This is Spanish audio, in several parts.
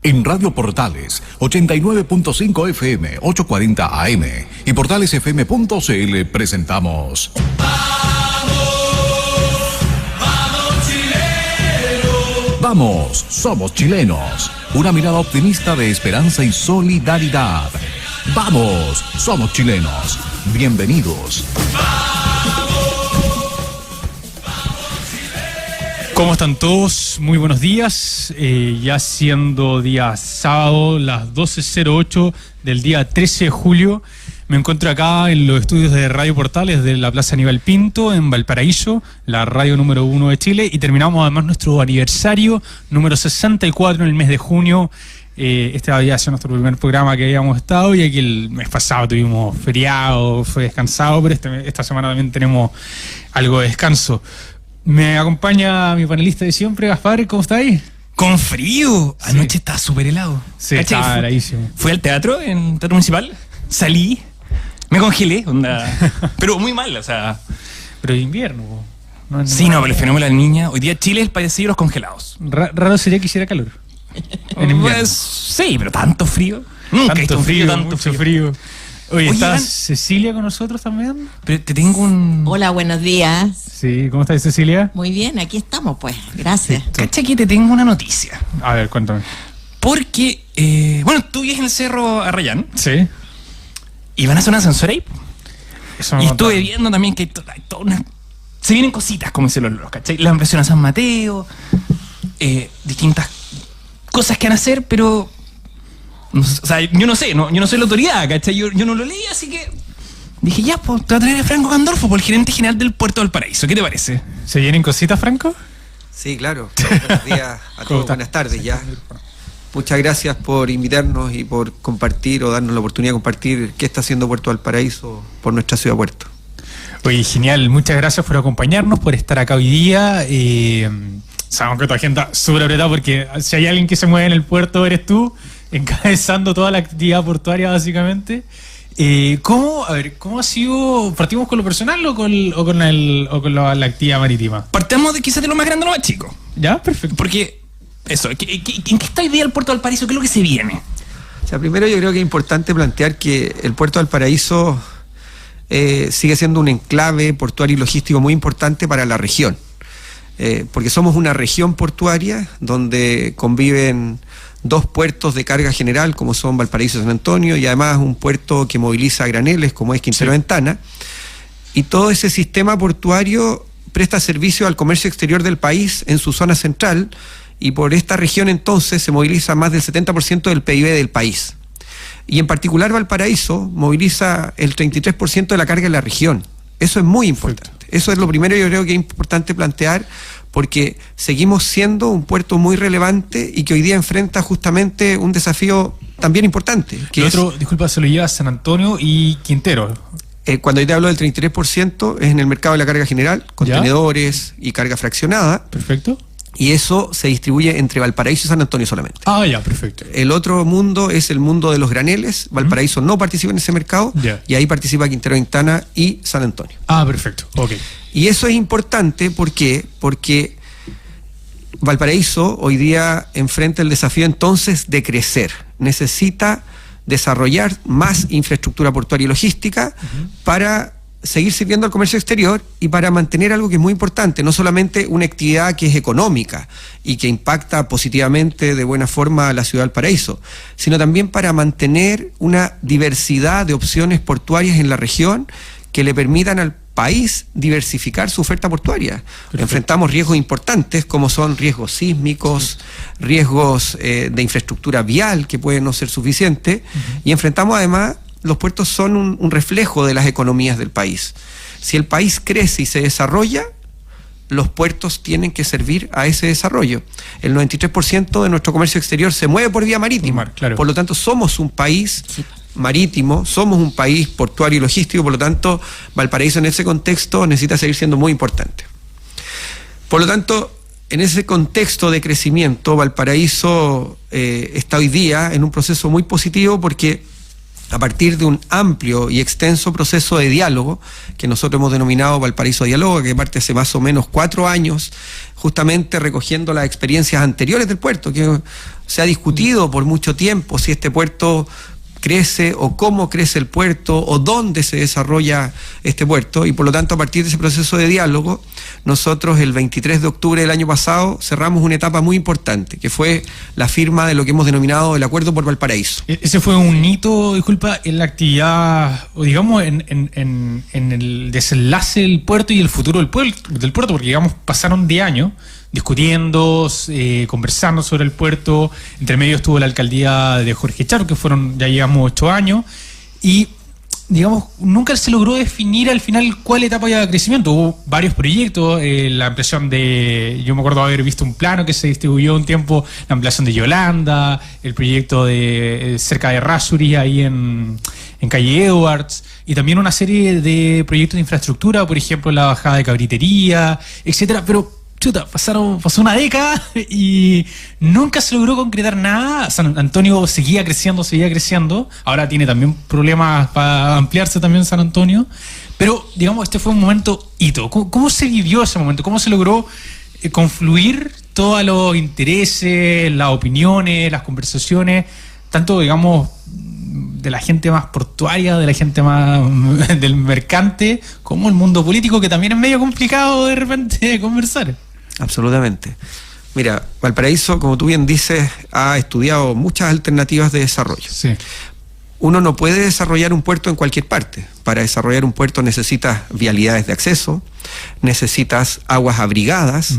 En Radio Portales, 89.5 FM, 840 AM y portalesfm.cl presentamos... Vamos, somos chilenos. Una mirada optimista de esperanza y solidaridad. Vamos, somos chilenos. Bienvenidos. ¿Cómo están todos? Muy buenos días. Ya siendo día sábado, las 12:08 del día 13 de julio. Me encuentro acá en los estudios de Radio Portales de la Plaza Aníbal Pinto, en Valparaíso, la radio número 1 de Chile. Y terminamos además nuestro aniversario número 64 en el mes de junio. Este había sido nuestro primer programa que habíamos estado, y aquí el mes pasado tuvimos feriado, fue descansado, pero esta semana también tenemos algo de descanso. Me acompaña mi panelista de siempre, Gaspar. ¿Cómo está ahí? Con frío. Sí. Anoche estaba súper helado. Sí, estaba heladísimo. Fui al teatro, en Teatro Municipal, salí, me congelé, pero muy mal, o sea. Pero de invierno. No, pero el fenómeno de la niña. Hoy día Chile es el país de los congelados. Raro sería que hiciera calor. En invierno. Pues, sí, pero tanto frío. Nunca he visto tanto frío. Oye, ¿está Iván, Cecilia con nosotros también? Pero te tengo un... Hola, buenos días. Sí, ¿cómo estás, Cecilia? Muy bien, aquí estamos, pues. Gracias. Cacha que te tengo una noticia. A ver, cuéntame. Porque, tú vives en el Cerro Arrayán. Sí. Y van a hacer un ascensor ahí. Eso me Y contaron. estuve viendo también que hay toda una... Se vienen cositas, como dicen los loros, ¿cachai? La inversión a San Mateo, distintas cosas que van a hacer, pero... O sea, yo no sé, yo no soy la autoridad, ¿cachai? Yo no lo leí, así que... Dije, ya, pues, te voy a traer a Franco Gandolfo, por el gerente general del Puerto del Paraíso. ¿Qué te parece? ¿Se vienen cositas, Franco? Sí, claro. Buenos días a todos, buenas tardes ya. Muchas gracias por invitarnos y por compartir o darnos la oportunidad de compartir qué está haciendo Puerto Valparaíso por nuestra ciudad Puerto. Oye, genial. Muchas gracias por acompañarnos, por estar acá hoy día. Sabemos que tu agenda es súper apretada, porque si hay alguien que se mueve en el puerto, eres tú, encabezando toda la actividad portuaria, básicamente. ¿Cómo ha sido? ¿Partimos con lo personal o con la actividad marítima? Partamos de quizás de lo más grande a lo más chico. Ya, perfecto. Porque, ¿en qué está hoy día el Puerto del Paraíso? ¿Qué es lo que se viene? O sea, primero yo creo que es importante plantear que el Puerto Valparaíso sigue siendo un enclave portuario y logístico muy importante para la región. Porque somos una región portuaria donde conviven dos puertos de carga general, como son Valparaíso y San Antonio, y además un puerto que moviliza graneles, como es Quintero Ventana. Y todo ese sistema portuario presta servicio al comercio exterior del país en su zona central, y por esta región entonces se moviliza más del 70% del PIB del país. Y en particular Valparaíso moviliza el 33% de la carga en la región. Eso es muy importante. Perfecto. Eso es lo primero que yo creo que es importante plantear, porque seguimos siendo un puerto muy relevante y que hoy día enfrenta justamente un desafío también importante. El otro, disculpa, se lo lleva San Antonio y Quintero. Cuando hoy te hablo del 33% es en el mercado de la carga general, contenedores y carga fraccionada. Perfecto. Y eso se distribuye entre Valparaíso y San Antonio solamente. Ah, ya, perfecto. El otro mundo es el mundo de los graneles. Valparaíso no participa en ese mercado, y ahí participa Quintero Ventana y San Antonio. Ah, perfecto. Ok. Y eso es importante, ¿por qué? Porque Valparaíso hoy día enfrenta el desafío entonces de crecer. Necesita desarrollar más infraestructura portuaria y logística para seguir sirviendo al comercio exterior y para mantener algo que es muy importante, no solamente una actividad que es económica y que impacta positivamente de buena forma a la ciudad del Paraíso, sino también para mantener una diversidad de opciones portuarias en la región que le permitan al país diversificar su oferta portuaria. Perfecto. Enfrentamos riesgos importantes como son riesgos sísmicos, riesgos de infraestructura vial que pueden no ser suficientes, y enfrentamos además... Los puertos son un reflejo de las economías del país. Si el país crece y se desarrolla, los puertos tienen que servir a ese desarrollo. El 93% de nuestro comercio exterior se mueve por vía marítima. Claro. Por lo tanto, somos un país marítimo, somos un país portuario y logístico, por lo tanto, Valparaíso en ese contexto necesita seguir siendo muy importante. Por lo tanto, en ese contexto de crecimiento, Valparaíso está hoy día en un proceso muy positivo porque a partir de un amplio y extenso proceso de diálogo que nosotros hemos denominado Valparaíso Dialoga, que parte hace más o menos 4 años, justamente recogiendo las experiencias anteriores del puerto, que se ha discutido por mucho tiempo si este puerto crece o cómo crece el puerto o dónde se desarrolla este puerto, y por lo tanto a partir de ese proceso de diálogo nosotros el 23 de octubre del año pasado cerramos una etapa muy importante que fue la firma de lo que hemos denominado el Acuerdo por Valparaíso. Ese fue un hito, disculpa, en la actividad, o digamos en el desenlace del puerto y el futuro del puerto, porque digamos pasaron 10 años discutiendo, conversando sobre el puerto. Entre medio estuvo la alcaldía de Jorge Charo, que ya llevamos 8 años, y digamos, nunca se logró definir al final cuál etapa de crecimiento. Hubo varios proyectos, la ampliación yo me acuerdo haber visto un plano que se distribuyó un tiempo, la ampliación de Yolanda, el proyecto de cerca de Rasuri, ahí en calle Edwards, y también una serie de proyectos de infraestructura, por ejemplo, la bajada de Cabritería, etcétera, pero pasó una década y nunca se logró concretar nada. San Antonio seguía creciendo. Ahora tiene también problemas para ampliarse también San Antonio. Pero, digamos, este fue un momento hito. ¿Cómo se vivió ese momento? ¿Cómo se logró confluir todos los intereses, las opiniones, las conversaciones, tanto, digamos, de la gente más portuaria, de la gente más del mercante, como el mundo político, que también es medio complicado de repente conversar? Absolutamente. Mira, Valparaíso, como tú bien dices, ha estudiado muchas alternativas de desarrollo. Sí. Uno no puede desarrollar un puerto en cualquier parte. Para desarrollar un puerto necesitas vialidades de acceso, necesitas aguas abrigadas,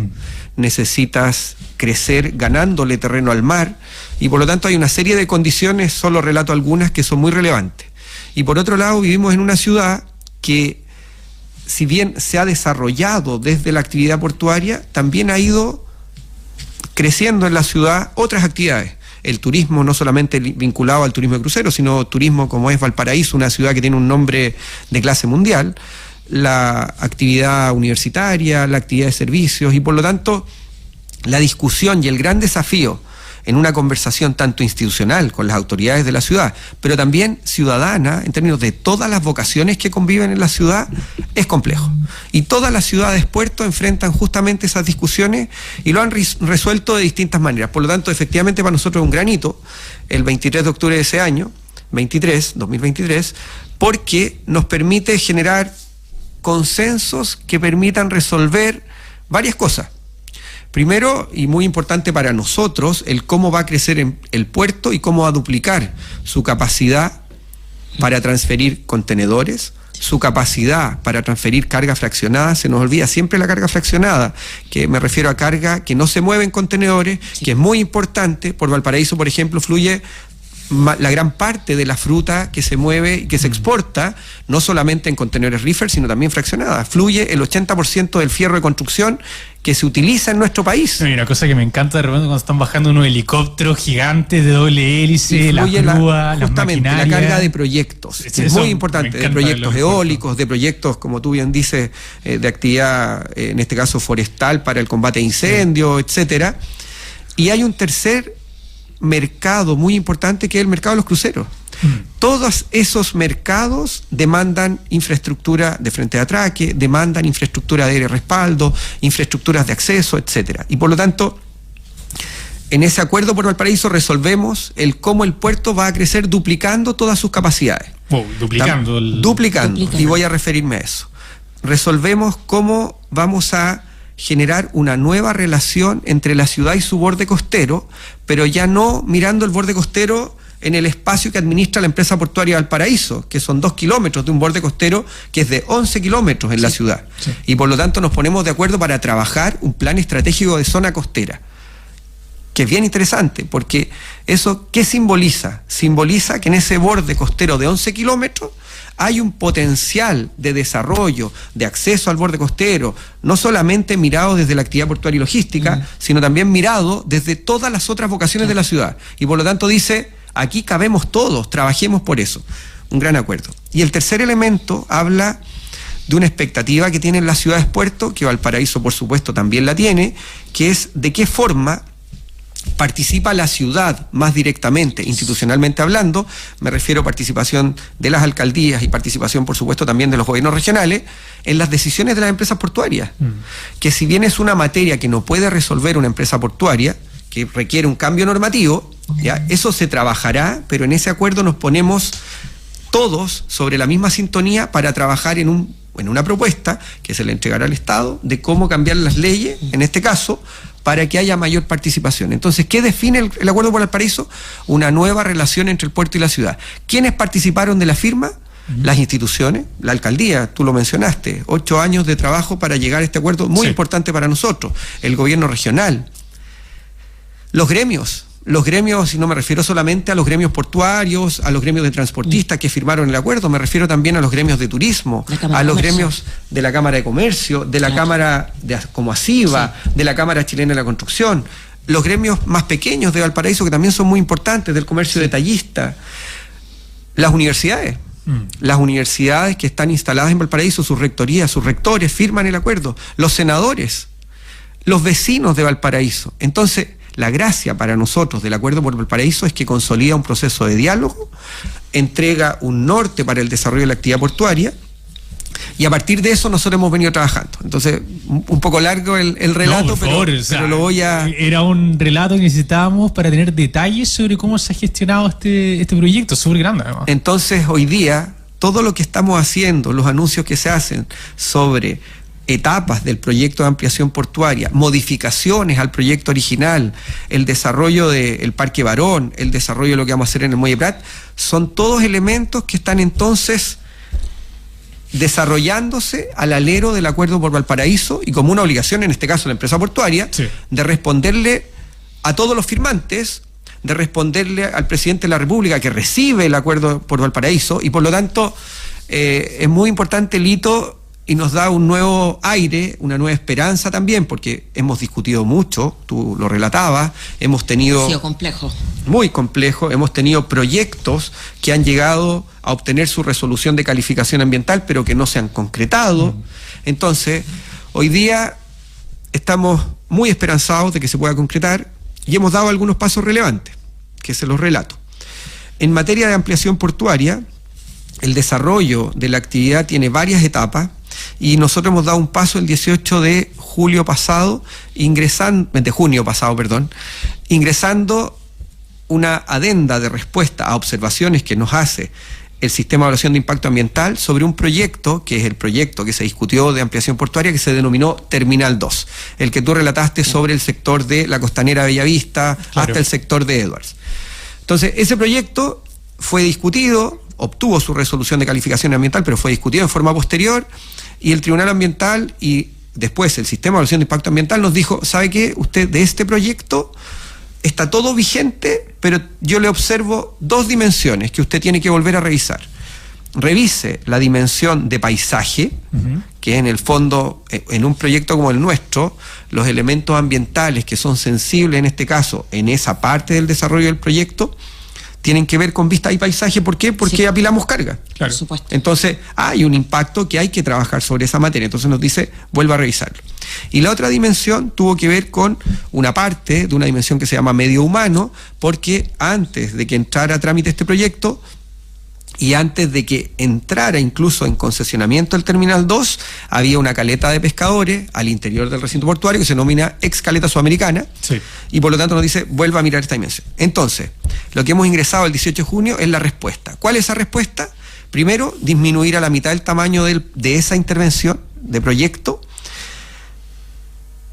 necesitas crecer ganándole terreno al mar, y por lo tanto hay una serie de condiciones, solo relato algunas, que son muy relevantes. Y por otro lado, vivimos en una ciudad que, si bien se ha desarrollado desde la actividad portuaria, también ha ido creciendo en la ciudad otras actividades. El turismo, no solamente vinculado al turismo de cruceros, sino turismo como es Valparaíso, una ciudad que tiene un nombre de clase mundial, la actividad universitaria, la actividad de servicios, y por lo tanto la discusión y el gran desafío en una conversación tanto institucional con las autoridades de la ciudad, pero también ciudadana, en términos de todas las vocaciones que conviven en la ciudad, es complejo. Y todas las ciudades puertos enfrentan justamente esas discusiones y lo han resuelto de distintas maneras. Por lo tanto, efectivamente, para nosotros es un gran hito, el 23 de octubre de ese año, 2023, porque nos permite generar consensos que permitan resolver varias cosas. Primero, y muy importante para nosotros, el cómo va a crecer el puerto y cómo va a duplicar su capacidad para transferir contenedores, su capacidad para transferir carga fraccionada. Se nos olvida siempre la carga fraccionada, que me refiero a carga que no se mueve en contenedores, sí, que es muy importante. Por Valparaíso, por ejemplo, fluye la gran parte de la fruta que se mueve y que se exporta, no solamente en contenedores reefer, sino también fraccionada. Fluye el 80% del fierro de construcción que se utiliza en nuestro país. Hay una cosa que me encanta de repente cuando están bajando unos helicópteros gigantes de doble hélice, la grúa, justamente las la carga de proyectos. Es muy importante, de proyectos eólicos, de proyectos, como tú bien dices, de actividad, en este caso forestal, para el combate a incendios, etcétera. Y hay un tercer mercado muy importante, que es el mercado de los cruceros. Todos esos mercados demandan infraestructura de frente de atraque, demandan infraestructura de respaldo, infraestructuras de acceso, etcétera. Y por lo tanto, en ese acuerdo por Valparaíso resolvemos el cómo el puerto va a crecer duplicando todas sus capacidades. Duplicando. Duplicando, y voy a referirme a eso. Resolvemos cómo vamos a generar una nueva relación entre la ciudad y su borde costero, pero ya no mirando el borde costero en el espacio que administra la empresa portuaria Valparaíso, que son 2 kilómetros de un borde costero que es de 11 kilómetros en la ciudad. Sí. Y por lo tanto nos ponemos de acuerdo para trabajar un plan estratégico de zona costera, que es bien interesante, porque eso, ¿qué simboliza? Simboliza que en ese borde costero de 11 kilómetros hay un potencial de desarrollo, de acceso al borde costero, no solamente mirado desde la actividad portuaria y logística, sino también mirado desde todas las otras vocaciones de la ciudad. Y por lo tanto dice, aquí cabemos todos, trabajemos por eso. Un gran acuerdo. Y el tercer elemento habla de una expectativa que tienen las ciudades puerto, que Valparaíso por supuesto también la tiene, que es de qué forma participa la ciudad más directamente, institucionalmente hablando, me refiero a participación de las alcaldías y participación, por supuesto, también de los gobiernos regionales, en las decisiones de las empresas portuarias. Que si bien es una materia que no puede resolver una empresa portuaria, que requiere un cambio normativo, ¿ya? Eso se trabajará, pero en ese acuerdo nos ponemos todos sobre la misma sintonía para trabajar en una propuesta que se le entregará al Estado de cómo cambiar las leyes, en este caso, para que haya mayor participación. Entonces, ¿qué define el Acuerdo por Valparaíso? Una nueva relación entre el puerto y la ciudad. ¿Quiénes participaron de la firma? Las instituciones, la alcaldía, tú lo mencionaste, 8 años de trabajo para llegar a este acuerdo muy importante para nosotros, el gobierno regional, los gremios, y no me refiero solamente a los gremios portuarios, a los gremios de transportistas que firmaron el acuerdo, me refiero también a los gremios de turismo, a los gremios de la Cámara de Comercio, de la Cámara como ASIVA, de la Cámara Chilena de la Construcción, los gremios más pequeños de Valparaíso que también son muy importantes, del comercio detallista, las universidades. Las universidades que están instaladas en Valparaíso, sus rectorías, sus rectores firman el acuerdo, los senadores, los vecinos de Valparaíso. Entonces, la gracia para nosotros del Acuerdo por Valparaíso es que consolida un proceso de diálogo, entrega un norte para el desarrollo de la actividad portuaria, y a partir de eso nosotros hemos venido trabajando. Entonces, un poco largo el relato, no, por favor, pero lo voy a... Era un relato que necesitábamos para tener detalles sobre cómo se ha gestionado este proyecto, súper grande además. Entonces, hoy día, todo lo que estamos haciendo, los anuncios que se hacen sobre etapas del proyecto de ampliación portuaria, modificaciones al proyecto original, el desarrollo del Parque Barón, el desarrollo de lo que vamos a hacer en el Muelle Prat, son todos elementos que están entonces desarrollándose al alero del Acuerdo por Valparaíso y como una obligación, en este caso la empresa portuaria, de responderle a todos los firmantes, de responderle al presidente de la República que recibe el Acuerdo por Valparaíso, y por lo tanto es muy importante el hito y nos da un nuevo aire, una nueva esperanza también, porque hemos discutido mucho, tú lo relatabas, hemos tenido... Ha sido complejo. Muy complejo, hemos tenido proyectos que han llegado a obtener su resolución de calificación ambiental, pero que no se han concretado. Entonces, hoy día estamos muy esperanzados de que se pueda concretar y hemos dado algunos pasos relevantes, que se los relato. En materia de ampliación portuaria, el desarrollo de la actividad tiene varias etapas, y nosotros hemos dado un paso el 18 de junio pasado, ingresando una adenda de respuesta a observaciones que nos hace el Sistema de Evaluación de Impacto Ambiental sobre un proyecto, que es el proyecto que se discutió de ampliación portuaria, que se denominó Terminal 2, el que tú relataste sobre el sector de la Costanera Bellavista, hasta el sector de Edwards. Entonces, ese proyecto fue discutido, obtuvo su resolución de calificación ambiental, pero fue discutido en forma posterior, y el Tribunal Ambiental y después el Sistema de Evaluación de Impacto Ambiental nos dijo, ¿sabe qué? Usted de este proyecto está todo vigente, pero yo le observo 2 dimensiones que usted tiene que volver a revisar. Revise la dimensión de paisaje, que en el fondo, en un proyecto como el nuestro, los elementos ambientales que son sensibles en este caso, en esa parte del desarrollo del proyecto, tienen que ver con vista y paisaje. ¿Por qué? Porque apilamos carga. Claro. Por supuesto. Entonces, hay un impacto que hay que trabajar sobre esa materia. Entonces nos dice, vuelva a revisarlo. Y la otra dimensión tuvo que ver con una parte de una dimensión que se llama medio humano, porque antes de que entrara a trámite este proyecto, y antes de que entrara incluso en concesionamiento el Terminal 2, había una caleta de pescadores al interior del recinto portuario que se denomina ex caleta sudamericana, y por lo tanto nos dice, vuelva a mirar esta dimensión. Entonces, lo que hemos ingresado el 18 de junio es la respuesta. ¿Cuál es esa respuesta? Primero, disminuir a la mitad el tamaño de esa intervención de proyecto.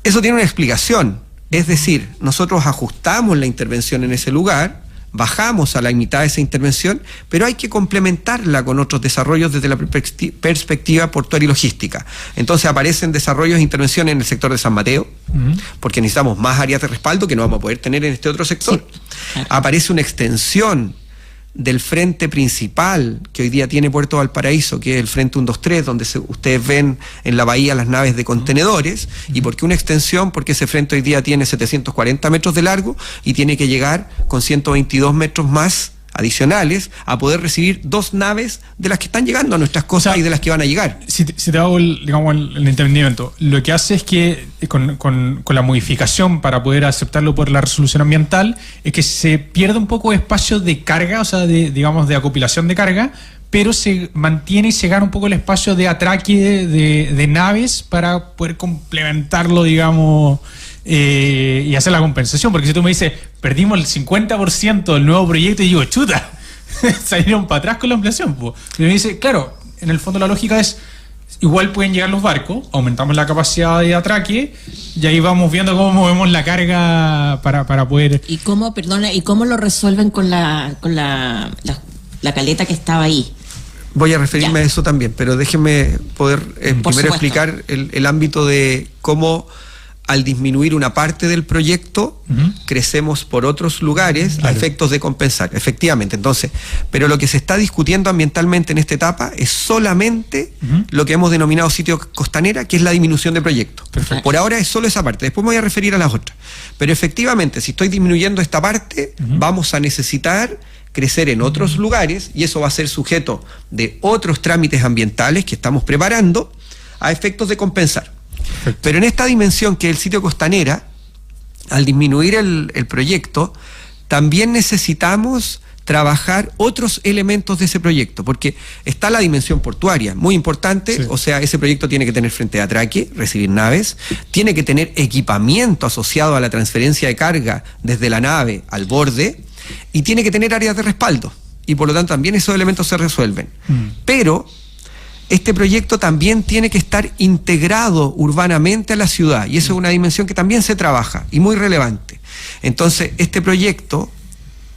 Eso tiene una explicación, es decir, nosotros ajustamos la intervención en ese lugar, bajamos a la mitad de esa intervención, pero hay que complementarla con otros desarrollos desde la perspectiva portuaria y logística. Entonces aparecen desarrollos e intervenciones en el sector de San Mateo, porque necesitamos más áreas de respaldo que no vamos a poder tener en este otro sector. Sí. Aparece una extensión del frente principal que hoy día tiene Puerto Valparaíso, que es el frente 123, donde ustedes ven en la bahía las naves de contenedores. ¿Y por qué una extensión? Porque ese frente hoy día tiene 740 metros de largo y tiene que llegar con 122 metros más adicionales a poder recibir 2 naves de las que están llegando a nuestras costas, O sea, y de las que van a llegar. Si te hago el entendimiento, lo que hace es que con la modificación para poder aceptarlo por la resolución ambiental es que se pierde un poco de espacio de carga, o sea, de acopilación de carga, pero se mantiene y se gana un poco el espacio de atraque de naves para poder complementarlo, digamos, y hacer la compensación. Porque si tú me dices, perdimos el 50% del nuevo proyecto, y digo, chuta, salieron para atrás con la ampliación, pues. Y me dice, claro, en el fondo la lógica es, igual pueden llegar los barcos, aumentamos la capacidad de atraque y ahí vamos viendo cómo movemos la carga para poder... ¿Y cómo lo resuelven con la caleta que estaba ahí? Voy a referirme Ya. a eso también, pero déjenme poder primero supuesto. explicar el ámbito de cómo, al disminuir una parte del proyecto, crecemos por otros lugares a efectos de compensar. Efectivamente, entonces, pero lo que se está discutiendo ambientalmente en esta etapa es solamente lo que hemos denominado sitio costanera, que es la disminución de proyecto. Perfecto. Por ahora es solo esa parte, después me voy a referir a las otras. Pero efectivamente, si estoy disminuyendo esta parte, vamos a necesitar crecer en otros lugares, y eso va a ser sujeto de otros trámites ambientales que estamos preparando a efectos de compensar. Perfecto. Pero en esta dimensión, que es el sitio costanera, al disminuir el proyecto, también necesitamos trabajar otros elementos de ese proyecto, porque está la dimensión portuaria, muy importante. Sí. O sea, ese proyecto tiene que tener frente de atraque, recibir naves, tiene que tener equipamiento asociado a la transferencia de carga desde la nave al borde, y tiene que tener áreas de respaldo, y por lo tanto también esos elementos se resuelven. Pero este proyecto también tiene que estar integrado urbanamente a la ciudad, y eso es una dimensión que también se trabaja y muy relevante. Entonces, este proyecto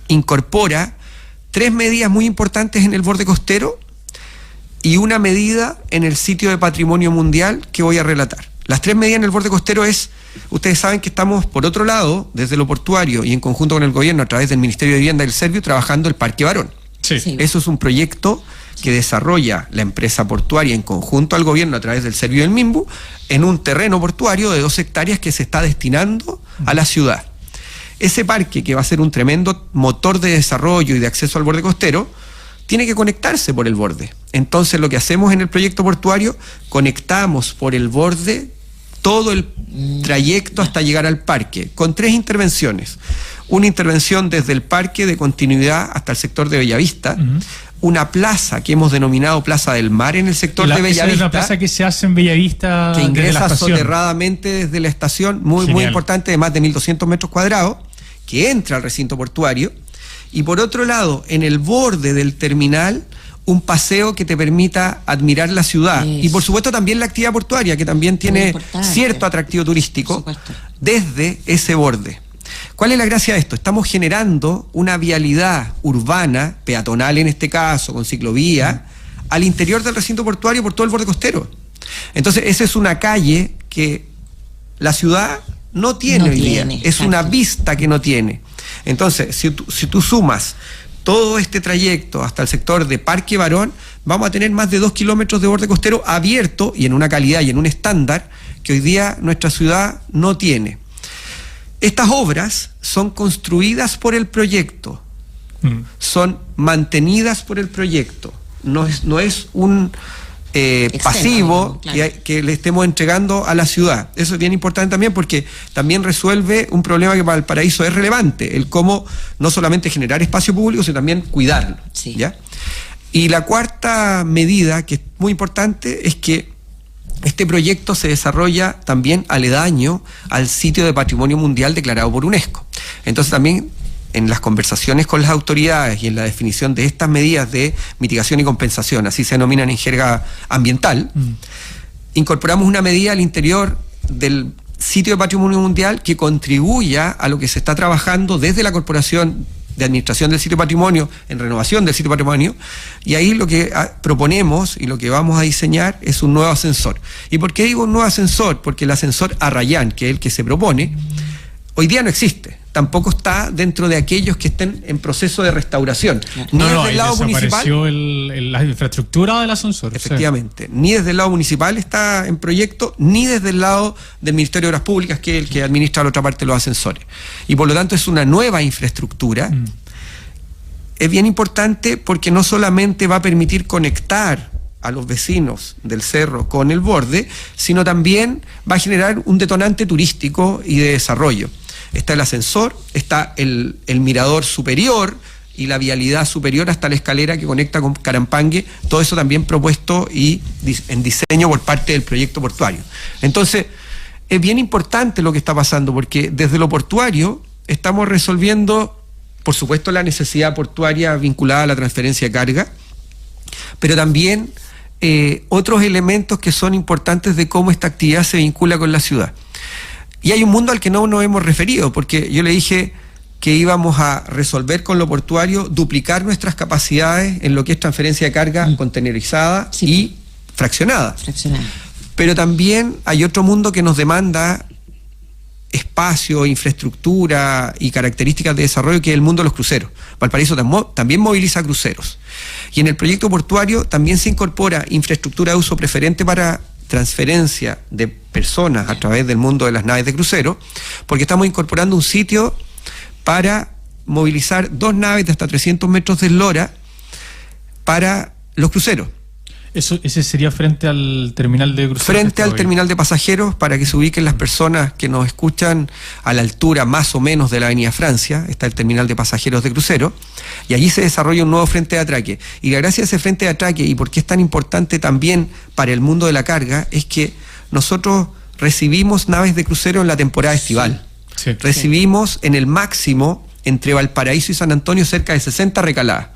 incorpora 3 medidas muy importantes en el borde costero y una medida en el sitio de patrimonio mundial que voy a relatar. Las 3 medidas en el borde costero es, ustedes saben que estamos, por otro lado, desde lo portuario y en conjunto con el gobierno a través del Ministerio de Vivienda y el Servio, trabajando el Parque Barón. Sí. Sí. Eso es un proyecto que desarrolla la empresa portuaria en conjunto al gobierno a través del Servio del MIMBU en un terreno portuario de 2 hectáreas que se está destinando a la ciudad. Ese parque, que va a ser un tremendo motor de desarrollo y de acceso al borde costero, tiene que conectarse por el borde. Entonces, lo que hacemos en el proyecto portuario, conectamos por el borde todo el trayecto hasta llegar al parque, con 3 intervenciones. Una intervención desde el parque de continuidad hasta el sector de Bellavista, una plaza que hemos denominado Plaza del Mar en el sector de Esa Bellavista, es una plaza que se hace en Bellavista, que desde la ingresa estación. soterradamente desde la estación, muy Genial. importante, de más de 1.200 metros cuadrados, que entra al recinto portuario. Y por otro lado, en el borde del terminal, un paseo que te permita admirar la ciudad. Eso. Y por supuesto también la actividad portuaria, que también tiene importante. cierto atractivo turístico Por supuesto. desde ese borde. ¿Cuál es la gracia de esto? Estamos generando una vialidad urbana, peatonal en este caso, con ciclovía, al interior del recinto portuario por todo el borde costero. Entonces, esa es una calle que la ciudad no tiene No hoy día. tiene, Es una exacto. vista que no tiene. Entonces, si tú sumas todo este trayecto hasta el sector de Parque Barón, vamos a tener más de 2 kilómetros de borde costero abierto y en una calidad y en un estándar que hoy día nuestra ciudad no tiene. Estas obras son construidas por el proyecto, son mantenidas por el proyecto, no es un pasivo claro. que le estemos entregando a la ciudad. Eso es bien importante también, porque también resuelve un problema que para Valparaíso es relevante, el cómo no solamente generar espacio público, sino también cuidarlo. Sí. ¿Ya? Y la cuarta medida, que es muy importante, es que este proyecto se desarrolla también aledaño al sitio de patrimonio mundial declarado por UNESCO. Entonces también en las conversaciones con las autoridades y en la definición de estas medidas de mitigación y compensación, así se denominan en jerga ambiental, incorporamos una medida al interior del sitio de patrimonio mundial que contribuya a lo que se está trabajando desde la Corporación de Administración del Sitio Patrimonio, en renovación del Sitio Patrimonio, y ahí lo que proponemos y lo que vamos a diseñar es un nuevo ascensor. ¿Y por qué digo un nuevo ascensor? Porque el ascensor Arrayán, que es el que se propone, hoy día no existe, tampoco está dentro de aquellos que estén en proceso de restauración, ni desde ahí el lado municipal. desapareció la infraestructura del ascensor. Efectivamente, ni desde el lado municipal está en proyecto, ni desde el lado del Ministerio de Obras Públicas, que es el que administra la otra parte de los ascensores. Y por lo tanto es una nueva infraestructura es bien importante porque no solamente va a permitir conectar a los vecinos del cerro con el borde, sino también va a generar un detonante turístico y de desarrollo. Está el ascensor, está el mirador superior y la vialidad superior hasta la escalera que conecta con Carampangue, todo eso también propuesto y en diseño por parte del proyecto portuario. Entonces, es bien importante lo que está pasando, porque desde lo portuario estamos resolviendo, por supuesto, la necesidad portuaria vinculada a la transferencia de carga, pero también otros elementos que son importantes de cómo esta actividad se vincula con la ciudad. Y hay un mundo al que no nos hemos referido, porque yo le dije que íbamos a resolver con lo portuario, duplicar nuestras capacidades en lo que es transferencia de carga contenerizada y fraccionada. Pero también hay otro mundo que nos demanda espacio, infraestructura y características de desarrollo, que es el mundo de los cruceros. Valparaíso también moviliza cruceros. Y en el proyecto portuario también se incorpora infraestructura de uso preferente para transferencia de personas a través del mundo de las naves de crucero, porque estamos incorporando un sitio para movilizar 2 naves de hasta 300 metros de eslora para los cruceros. Ese sería frente al terminal de cruceros. Frente al terminal de pasajeros, para que se ubiquen las personas que nos escuchan a la altura más o menos de la Avenida Francia, está el terminal de pasajeros de crucero, y allí se desarrolla un nuevo frente de atraque. Y la gracia de ese frente de atraque, y por qué es tan importante también para el mundo de la carga, es que nosotros recibimos naves de crucero en la temporada estival. Sí. Recibimos en el máximo, entre Valparaíso y San Antonio, cerca de 60 recaladas.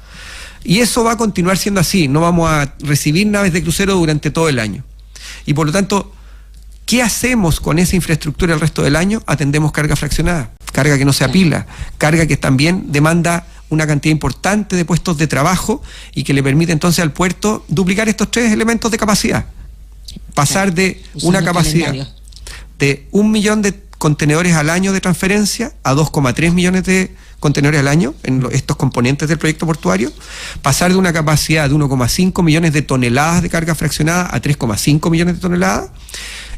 Y eso va a continuar siendo así, no vamos a recibir naves de crucero durante todo el año. Y por lo tanto, ¿qué hacemos con esa infraestructura el resto del año? Atendemos carga fraccionada, carga que no se apila, carga que también demanda una cantidad importante de puestos de trabajo y que le permite entonces al puerto duplicar estos 3 elementos de capacidad. Pasar de una capacidad de 1 millón de contenedores al año de transferencia a 2,3 millones de contenedores al año en estos componentes del proyecto portuario, pasar de una capacidad de 1,5 millones de toneladas de carga fraccionada a 3,5 millones de toneladas,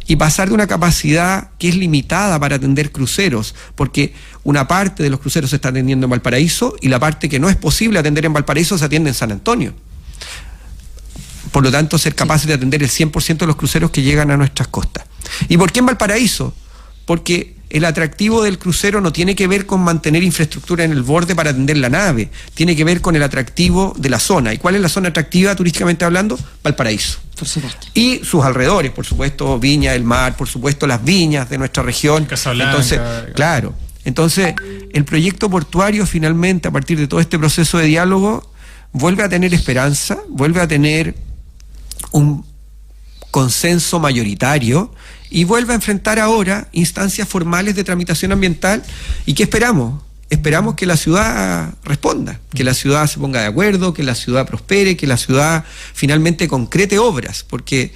y pasar de una capacidad que es limitada para atender cruceros, porque una parte de los cruceros se está atendiendo en Valparaíso y la parte que no es posible atender en Valparaíso se atiende en San Antonio. Por lo tanto, ser capaces de atender el 100% de los cruceros que llegan a nuestras costas. ¿Y por qué en Valparaíso? Porque el atractivo del crucero no tiene que ver con mantener infraestructura en el borde para atender la nave, tiene que ver con el atractivo de la zona. ¿Y cuál es la zona atractiva turísticamente hablando? Valparaíso. Por supuesto. Y sus alrededores, por supuesto, Viña del Mar, por supuesto, las viñas de nuestra región. Casablanca. Entonces, claro. Entonces, el proyecto portuario finalmente, a partir de todo este proceso de diálogo, vuelve a tener esperanza, vuelve a tener un consenso mayoritario y vuelve a enfrentar ahora instancias formales de tramitación ambiental. ¿Y qué esperamos? Esperamos que la ciudad responda, que la ciudad se ponga de acuerdo, que la ciudad prospere, que la ciudad finalmente concrete obras, porque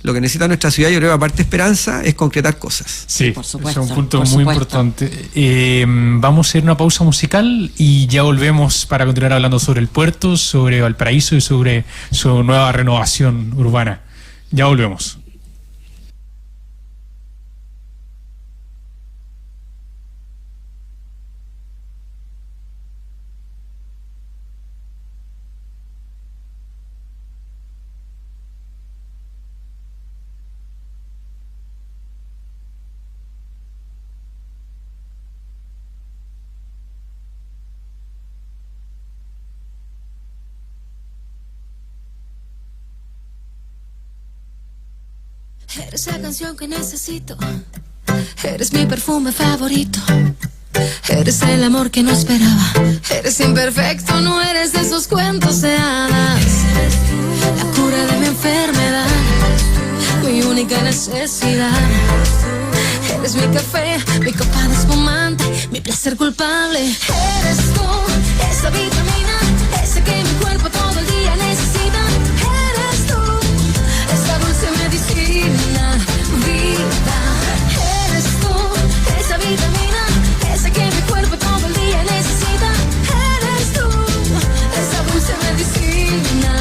lo que necesita nuestra ciudad, yo creo, aparte de esperanza, es concretar cosas. Sí, por supuesto, es un punto por muy supuesto. importante. Vamos a ir a una pausa musical y ya volvemos para continuar hablando sobre el puerto, sobre Valparaíso y sobre su nueva renovación urbana. Ya volvemos. Eres la canción que necesito, eres mi perfume favorito, eres el amor que no esperaba, eres imperfecto, no eres de esos cuentos de hadas, la cura de mi enfermedad, mi única necesidad, eres mi café, mi copa de espumante, mi placer culpable, eres tú, esa vitamina, esa que mi cuerpo todo el día necesita, eres tú, esa dulce medicina, vida, eres tú, esa vitamina, esa que mi cuerpo todo el día necesita, eres tú, esa dulce medicina,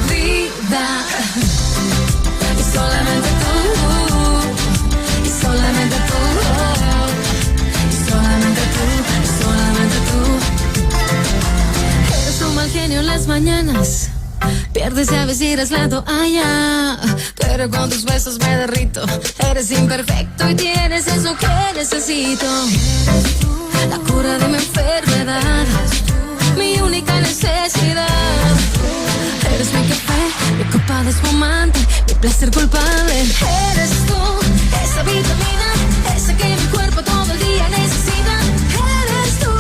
vida, y solamente tú, y solamente tú, y solamente tú, y solamente tú. genio en las mañanas. Pierdes y a veces irás la toalla, pero con tus besos me derrito. Eres imperfecto y tienes eso que necesito. La cura de mi enfermedad, mi única necesidad. Eres mi café, mi copa de espumante, mi placer culpable. Eres tú, esa vitamina, esa que mi cuerpo todo el día necesita. Eres tú,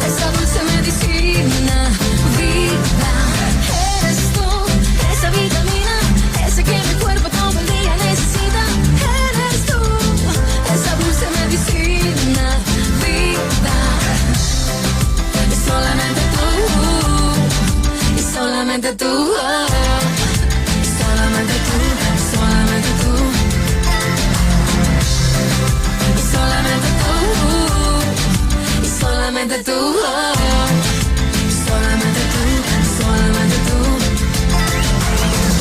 esa dulce medicina, vida. Eres tú, esa vitamina, esa que mi cuerpo todo el día necesita. Eres tú, esa dulce medicina, vida. Y solamente tú, y solamente tú, y solamente tú, solamente tú, y solamente tú, y solamente tú, solamente tú, solamente tú.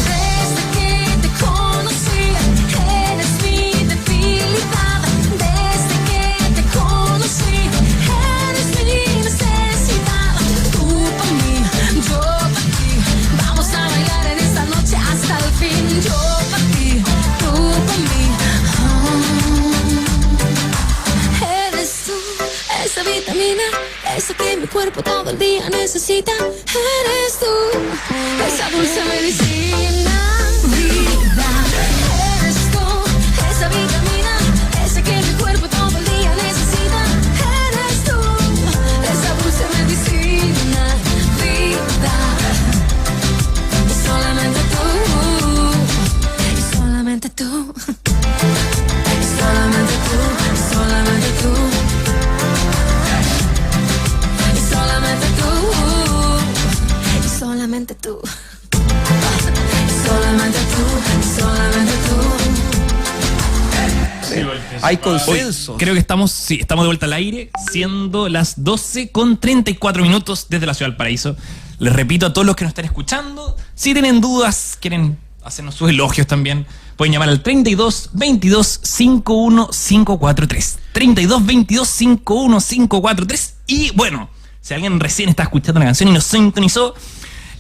Desde que te conocí, eres mi debilidad. Desde que te conocí, eres mi necesidad. Tú para mí, yo para ti. Vamos a bailar en esta noche hasta el fin. Yo para ti, tú para mí. Eres tú, esa vitamina, esa que mi cuerpo todo el día necesita. Eres tú, esa dulce medicina, vida. Eres tú, esa vitamina, esa que mi cuerpo todo el día necesita. Eres tú, esa dulce medicina, vida. Y solamente tú, y solamente tú, y solamente tú, y solamente tú, y solamente tú, y solamente tú, y solamente tú, y solamente tú. Hay consenso. Creo que estamos de vuelta al aire, siendo las 12:34 desde la Ciudad del Paraíso. Les repito a todos los que nos están escuchando, si tienen dudas, quieren hacernos sus elogios también, pueden llamar al 32 22 51 543. 32 22 51 543. Y bueno, si alguien recién está escuchando la canción y nos sintonizó,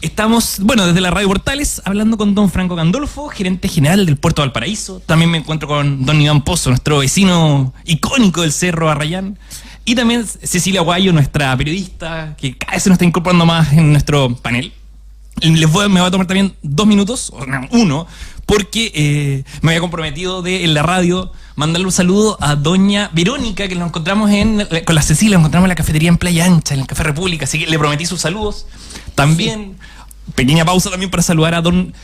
estamos, desde la Radio Portales, hablando con don Franco Gandolfo, gerente general del Puerto de Valparaíso. También me encuentro con don Iván Pozo, nuestro vecino icónico del Cerro Arrayán. Y también Cecilia Guayo, nuestra periodista, que cada vez se nos está incorporando más en nuestro panel. Me va a tomar también 2 minutos, o no, 1, porque me había comprometido en la radio mandarle un saludo a doña Verónica, que nos encontramos con la Cecilia, nos encontramos en la cafetería en Playa Ancha, en el Café República, así que le prometí sus saludos. También, pequeña pausa también para saludar a don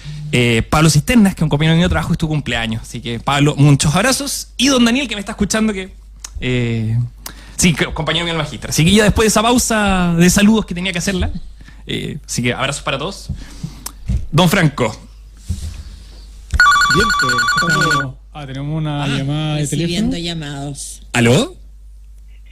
Pablo Cisternas, que es un compañero mío de trabajo, es tu cumpleaños. Así que, Pablo, muchos abrazos. Y don Daniel, que me está escuchando, sí, compañero mío del magíster. Así que ya después de esa pausa de saludos que tenía que hacerla, así que abrazos para todos. Don Franco. Bien, pues, tenemos una llamada de Recibiendo teléfono. llamados. ¿Aló?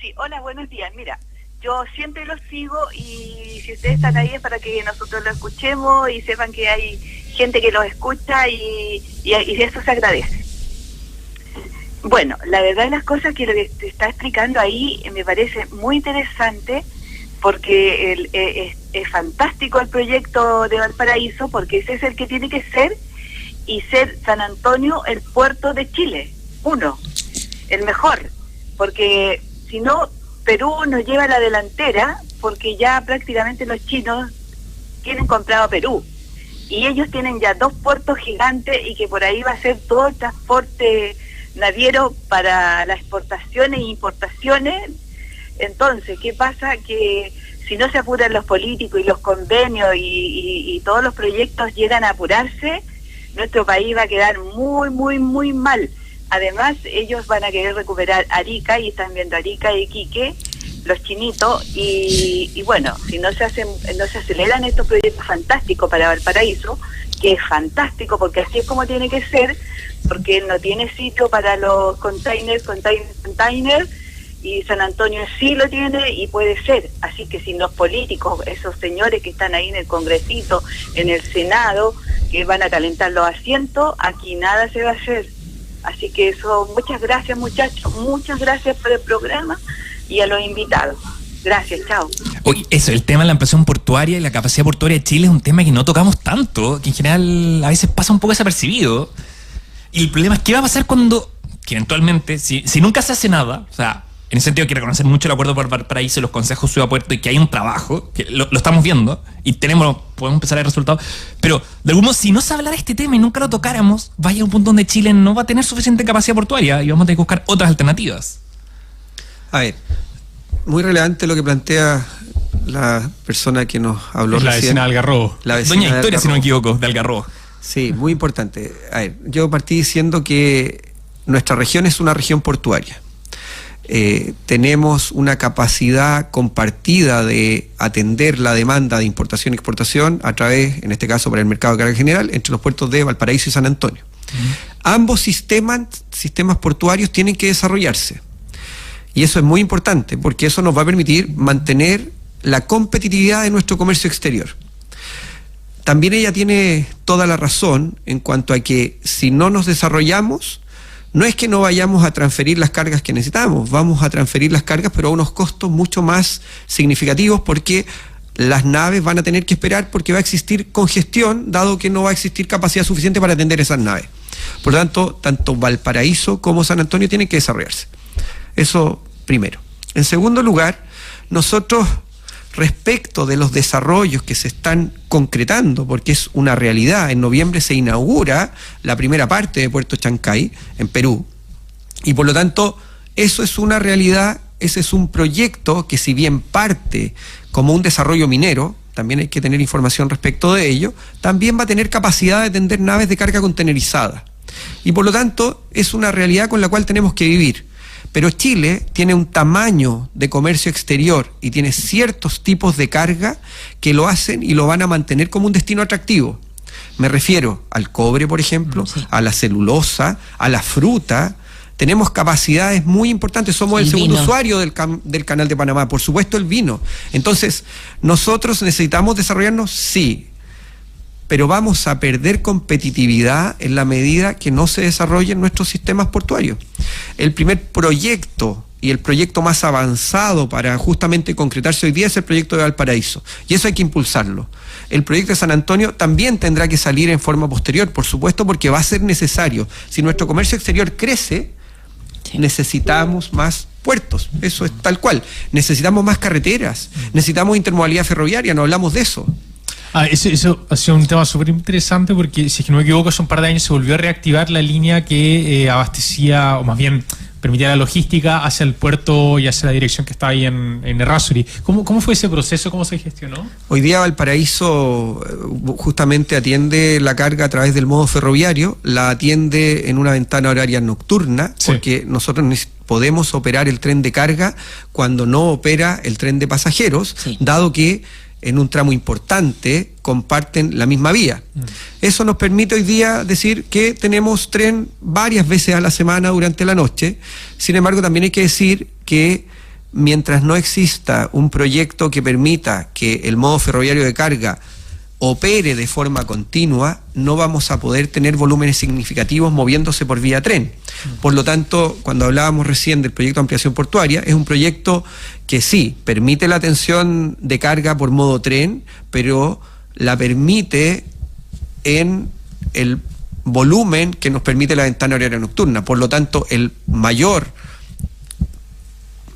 Sí, hola, buenos días. Mira, yo siempre los sigo y si ustedes están ahí es para que nosotros lo escuchemos y sepan que hay gente que los escucha y eso se agradece. Bueno, la verdad de las cosas que lo que te está explicando ahí me parece muy interesante porque es fantástico el proyecto de Valparaíso, porque ese es el que tiene que ser, y ser San Antonio el puerto de Chile, el mejor, porque si no, Perú nos lleva a la delantera, porque ya prácticamente los chinos tienen comprado a Perú, y ellos tienen ya 2 puertos gigantes, y que por ahí va a ser todo el transporte naviero para las exportaciones e importaciones. Entonces, ¿qué pasa? Que si no se apuran los políticos y los convenios y todos los proyectos llegan a apurarse, nuestro país va a quedar muy, muy, muy mal. Además, ellos van a querer recuperar Arica, y están viendo Arica y Iquique, los chinitos, y bueno, si no se aceleran estos proyectos fantásticos para Valparaíso, que es fantástico porque así es como tiene que ser, porque no tiene sitio para los containers, y San Antonio sí lo tiene y puede ser. Así que sin los políticos, esos señores que están ahí en el Congresito, en el Senado, que van a calentar los asientos, aquí nada se va a hacer. Así que eso, muchas gracias muchachos, muchas gracias por el programa y a los invitados. Gracias, chao. Oye, eso, el tema de la ampliación portuaria y la capacidad portuaria de Chile es un tema que no tocamos tanto, que en general a veces pasa un poco desapercibido. Y el problema es qué va a pasar cuando, que eventualmente, si nunca se hace nada, o sea, en el sentido de que reconocer mucho el acuerdo por Valparaíso y los consejos Ciudad Puerto y que hay un trabajo, que lo estamos viendo y podemos empezar a ver resultados, pero de algún modo, si no se hablara de este tema y nunca lo tocáramos, vaya a un punto donde Chile no va a tener suficiente capacidad portuaria y vamos a tener que buscar otras alternativas. A ver, muy relevante lo que plantea la persona que nos habló La recién. vecina de Algarrobo. La vecina Doña de Victoria, si no me Algarrobo. equivoco, de Algarrobo. Sí, muy importante. A ver, yo partí diciendo que nuestra región es una región portuaria. Tenemos una capacidad compartida de atender la demanda de importación y exportación a través, en este caso para el mercado de carga general, entre los puertos de Valparaíso y San Antonio. Ambos sistemas portuarios tienen que desarrollarse. Y eso es muy importante porque eso nos va a permitir mantener la competitividad de nuestro comercio exterior. También ella tiene toda la razón en cuanto a que si no nos desarrollamos, no es que no vayamos a transferir las cargas que necesitamos, vamos a transferir las cargas pero a unos costos mucho más significativos porque las naves van a tener que esperar porque va a existir congestión dado que no va a existir capacidad suficiente para atender esas naves. Por lo tanto, tanto Valparaíso como San Antonio tienen que desarrollarse. Eso primero. En segundo lugar, nosotros respecto de los desarrollos que se están concretando, porque es una realidad, en noviembre se inaugura la primera parte de Puerto Chancay, en Perú, y por lo tanto, eso es una realidad, ese es un proyecto que si bien parte como un desarrollo minero, también hay que tener información respecto de ello, también va a tener capacidad de atender naves de carga contenerizada. Y por lo tanto, es una realidad con la cual tenemos que vivir. Pero Chile tiene un tamaño de comercio exterior y tiene ciertos tipos de carga que lo hacen y lo van a mantener como un destino atractivo. Me refiero al cobre, por ejemplo, Sí. a la celulosa, a la fruta. Tenemos capacidades muy importantes, somos el El segundo vino. usuario del Canal de Panamá, por supuesto el vino. Entonces, ¿nosotros necesitamos desarrollarnos? Sí. Pero vamos a perder competitividad en la medida que no se desarrollen nuestros sistemas portuarios. El primer proyecto y el proyecto más avanzado para justamente concretarse hoy día es el proyecto de Valparaíso, y eso hay que impulsarlo. El proyecto de San Antonio también tendrá que salir en forma posterior, por supuesto, porque va a ser necesario. Si nuestro comercio exterior crece, Sí. necesitamos más puertos, eso es tal cual. Necesitamos más carreteras, necesitamos intermodalidad ferroviaria, no hablamos de eso. Eso ha sido un tema súper interesante porque, si es que no me equivoco, hace un par de años se volvió a reactivar la línea que abastecía, o más bien permitía la logística hacia el puerto y hacia la dirección que está ahí en Errázuri. ¿Cómo fue ese proceso? ¿Cómo se gestionó? Hoy día Valparaíso justamente atiende la carga a través del modo ferroviario, la atiende en una ventana horaria nocturna, Sí. porque nosotros podemos operar el tren de carga cuando no opera el tren de pasajeros, Sí. dado que en un tramo importante comparten la misma vía. Eso nos permite hoy día decir que tenemos tren varias veces a la semana durante la noche. Sin embargo, también hay que decir que mientras no exista un proyecto que permita que el modo ferroviario de carga opere de forma continua, no vamos a poder tener volúmenes significativos moviéndose por vía tren. Por lo tanto, cuando hablábamos recién del proyecto de ampliación portuaria, es un proyecto que sí, permite la atención de carga por modo tren, pero la permite en el volumen que nos permite la ventana horaria nocturna. Por lo tanto, el mayor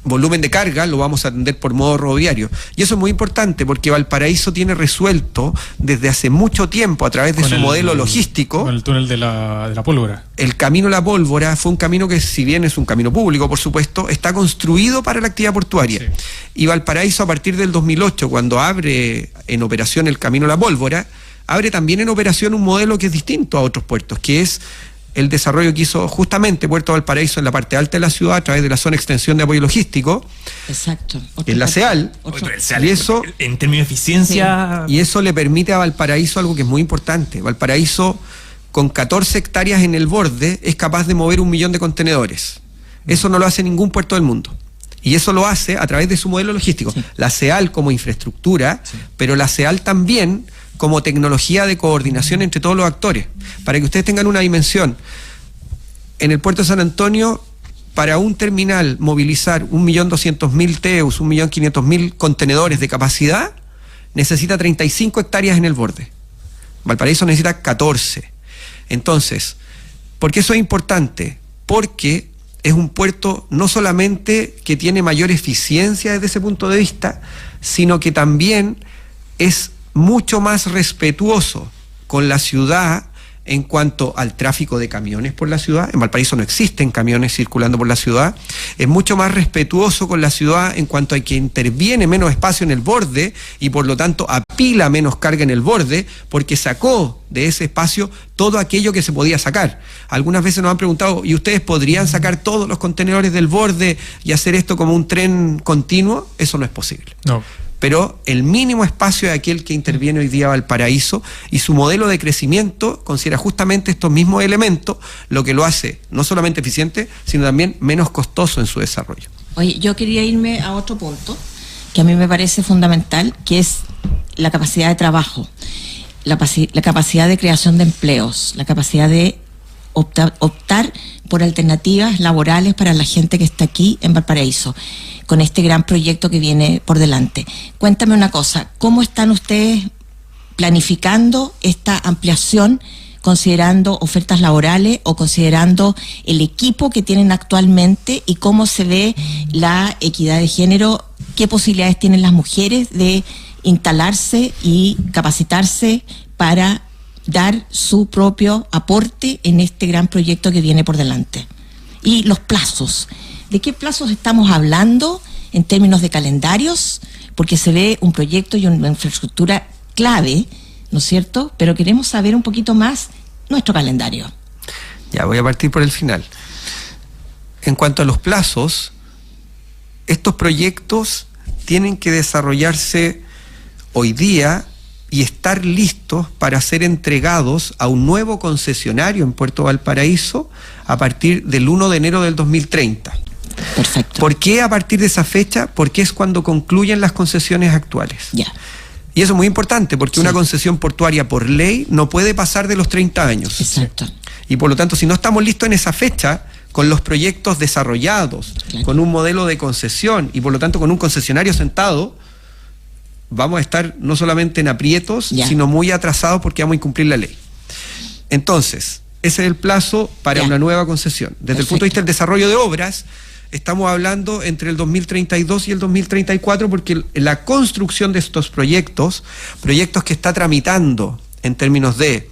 volumen de carga lo vamos a atender por modo ferroviario. Y eso es muy importante porque Valparaíso tiene resuelto desde hace mucho tiempo a través de su modelo logístico. Con el túnel de la pólvora. El camino La Pólvora fue un camino que, si bien es un camino público, por supuesto, está construido para la actividad portuaria. Sí. Y Valparaíso, a partir del 2008, cuando abre en operación el camino La Pólvora, abre también en operación un modelo que es distinto a otros puertos, que es el desarrollo que hizo justamente Puerto Valparaíso en la parte alta de la ciudad a través de la zona de extensión de apoyo logístico, Exacto. en la CEAL. Y eso, en términos de eficiencia... y eso le permite a Valparaíso algo que es muy importante. Valparaíso, con 14 hectáreas en el borde, es capaz de mover 1 millón de contenedores. Eso no lo hace ningún puerto del mundo. Y eso lo hace a través de su modelo logístico. Sí. La CEAL como infraestructura, pero la CEAL también como tecnología de coordinación entre todos los actores. Para que ustedes tengan una dimensión, en el puerto de San Antonio para un terminal movilizar 1.200.000 TEUs, 1.500.000 contenedores de capacidad, necesita 35 hectáreas en el borde. Valparaíso necesita 14. Entonces, ¿por qué eso es importante? Porque es un puerto no solamente que tiene mayor eficiencia desde ese punto de vista, sino que también es mucho más respetuoso con la ciudad en cuanto al tráfico de camiones por la ciudad. En Valparaíso no existen camiones circulando por la ciudad. Es mucho más respetuoso con la ciudad en cuanto a que interviene menos espacio en el borde y por lo tanto apila menos carga en el borde, porque sacó de ese espacio todo aquello que se podía sacar. Algunas veces nos han preguntado, ¿y ustedes podrían sacar todos los contenedores del borde y hacer esto como un tren continuo? Eso no es posible. No. Pero el mínimo espacio es aquel que interviene hoy día Valparaíso, y su modelo de crecimiento considera justamente estos mismos elementos, lo que lo hace no solamente eficiente, sino también menos costoso en su desarrollo. Oye, yo quería irme a otro punto que a mí me parece fundamental, que es la capacidad de trabajo, la capacidad de creación de empleos, la capacidad de optar por alternativas laborales para la gente que está aquí en Valparaíso, con este gran proyecto que viene por delante. Cuéntame una cosa, ¿cómo están ustedes planificando esta ampliación, considerando ofertas laborales o considerando el equipo que tienen actualmente, y cómo se ve la equidad de género? ¿Qué posibilidades tienen las mujeres de instalarse y capacitarse para dar su propio aporte en este gran proyecto que viene por delante? Y los plazos. ¿De qué plazos estamos hablando en términos de calendarios? Porque se ve un proyecto y una infraestructura clave, ¿no es cierto? Pero queremos saber un poquito más nuestro calendario. Ya, voy a partir por el final. En cuanto a los plazos, estos proyectos tienen que desarrollarse hoy día y estar listos para ser entregados a un nuevo concesionario en Puerto Valparaíso a partir del 1 de enero del 2030. Perfecto. ¿Por qué a partir de esa fecha? Porque es cuando concluyen las concesiones actuales. Ya. Y eso es muy importante, porque Sí. una concesión portuaria por ley no puede pasar de los 30 años. Exacto. Y por lo tanto, si no estamos listos en esa fecha, con los proyectos desarrollados, Claro. con un modelo de concesión y por lo tanto con un concesionario sentado, vamos a estar no solamente en aprietos, Ya. sino muy atrasados porque vamos a incumplir la ley. Entonces, ese es el plazo para Ya. una nueva concesión. Desde el punto de vista del desarrollo de obras, estamos hablando entre el 2032 y el 2034, porque la construcción de estos proyectos que está tramitando en términos de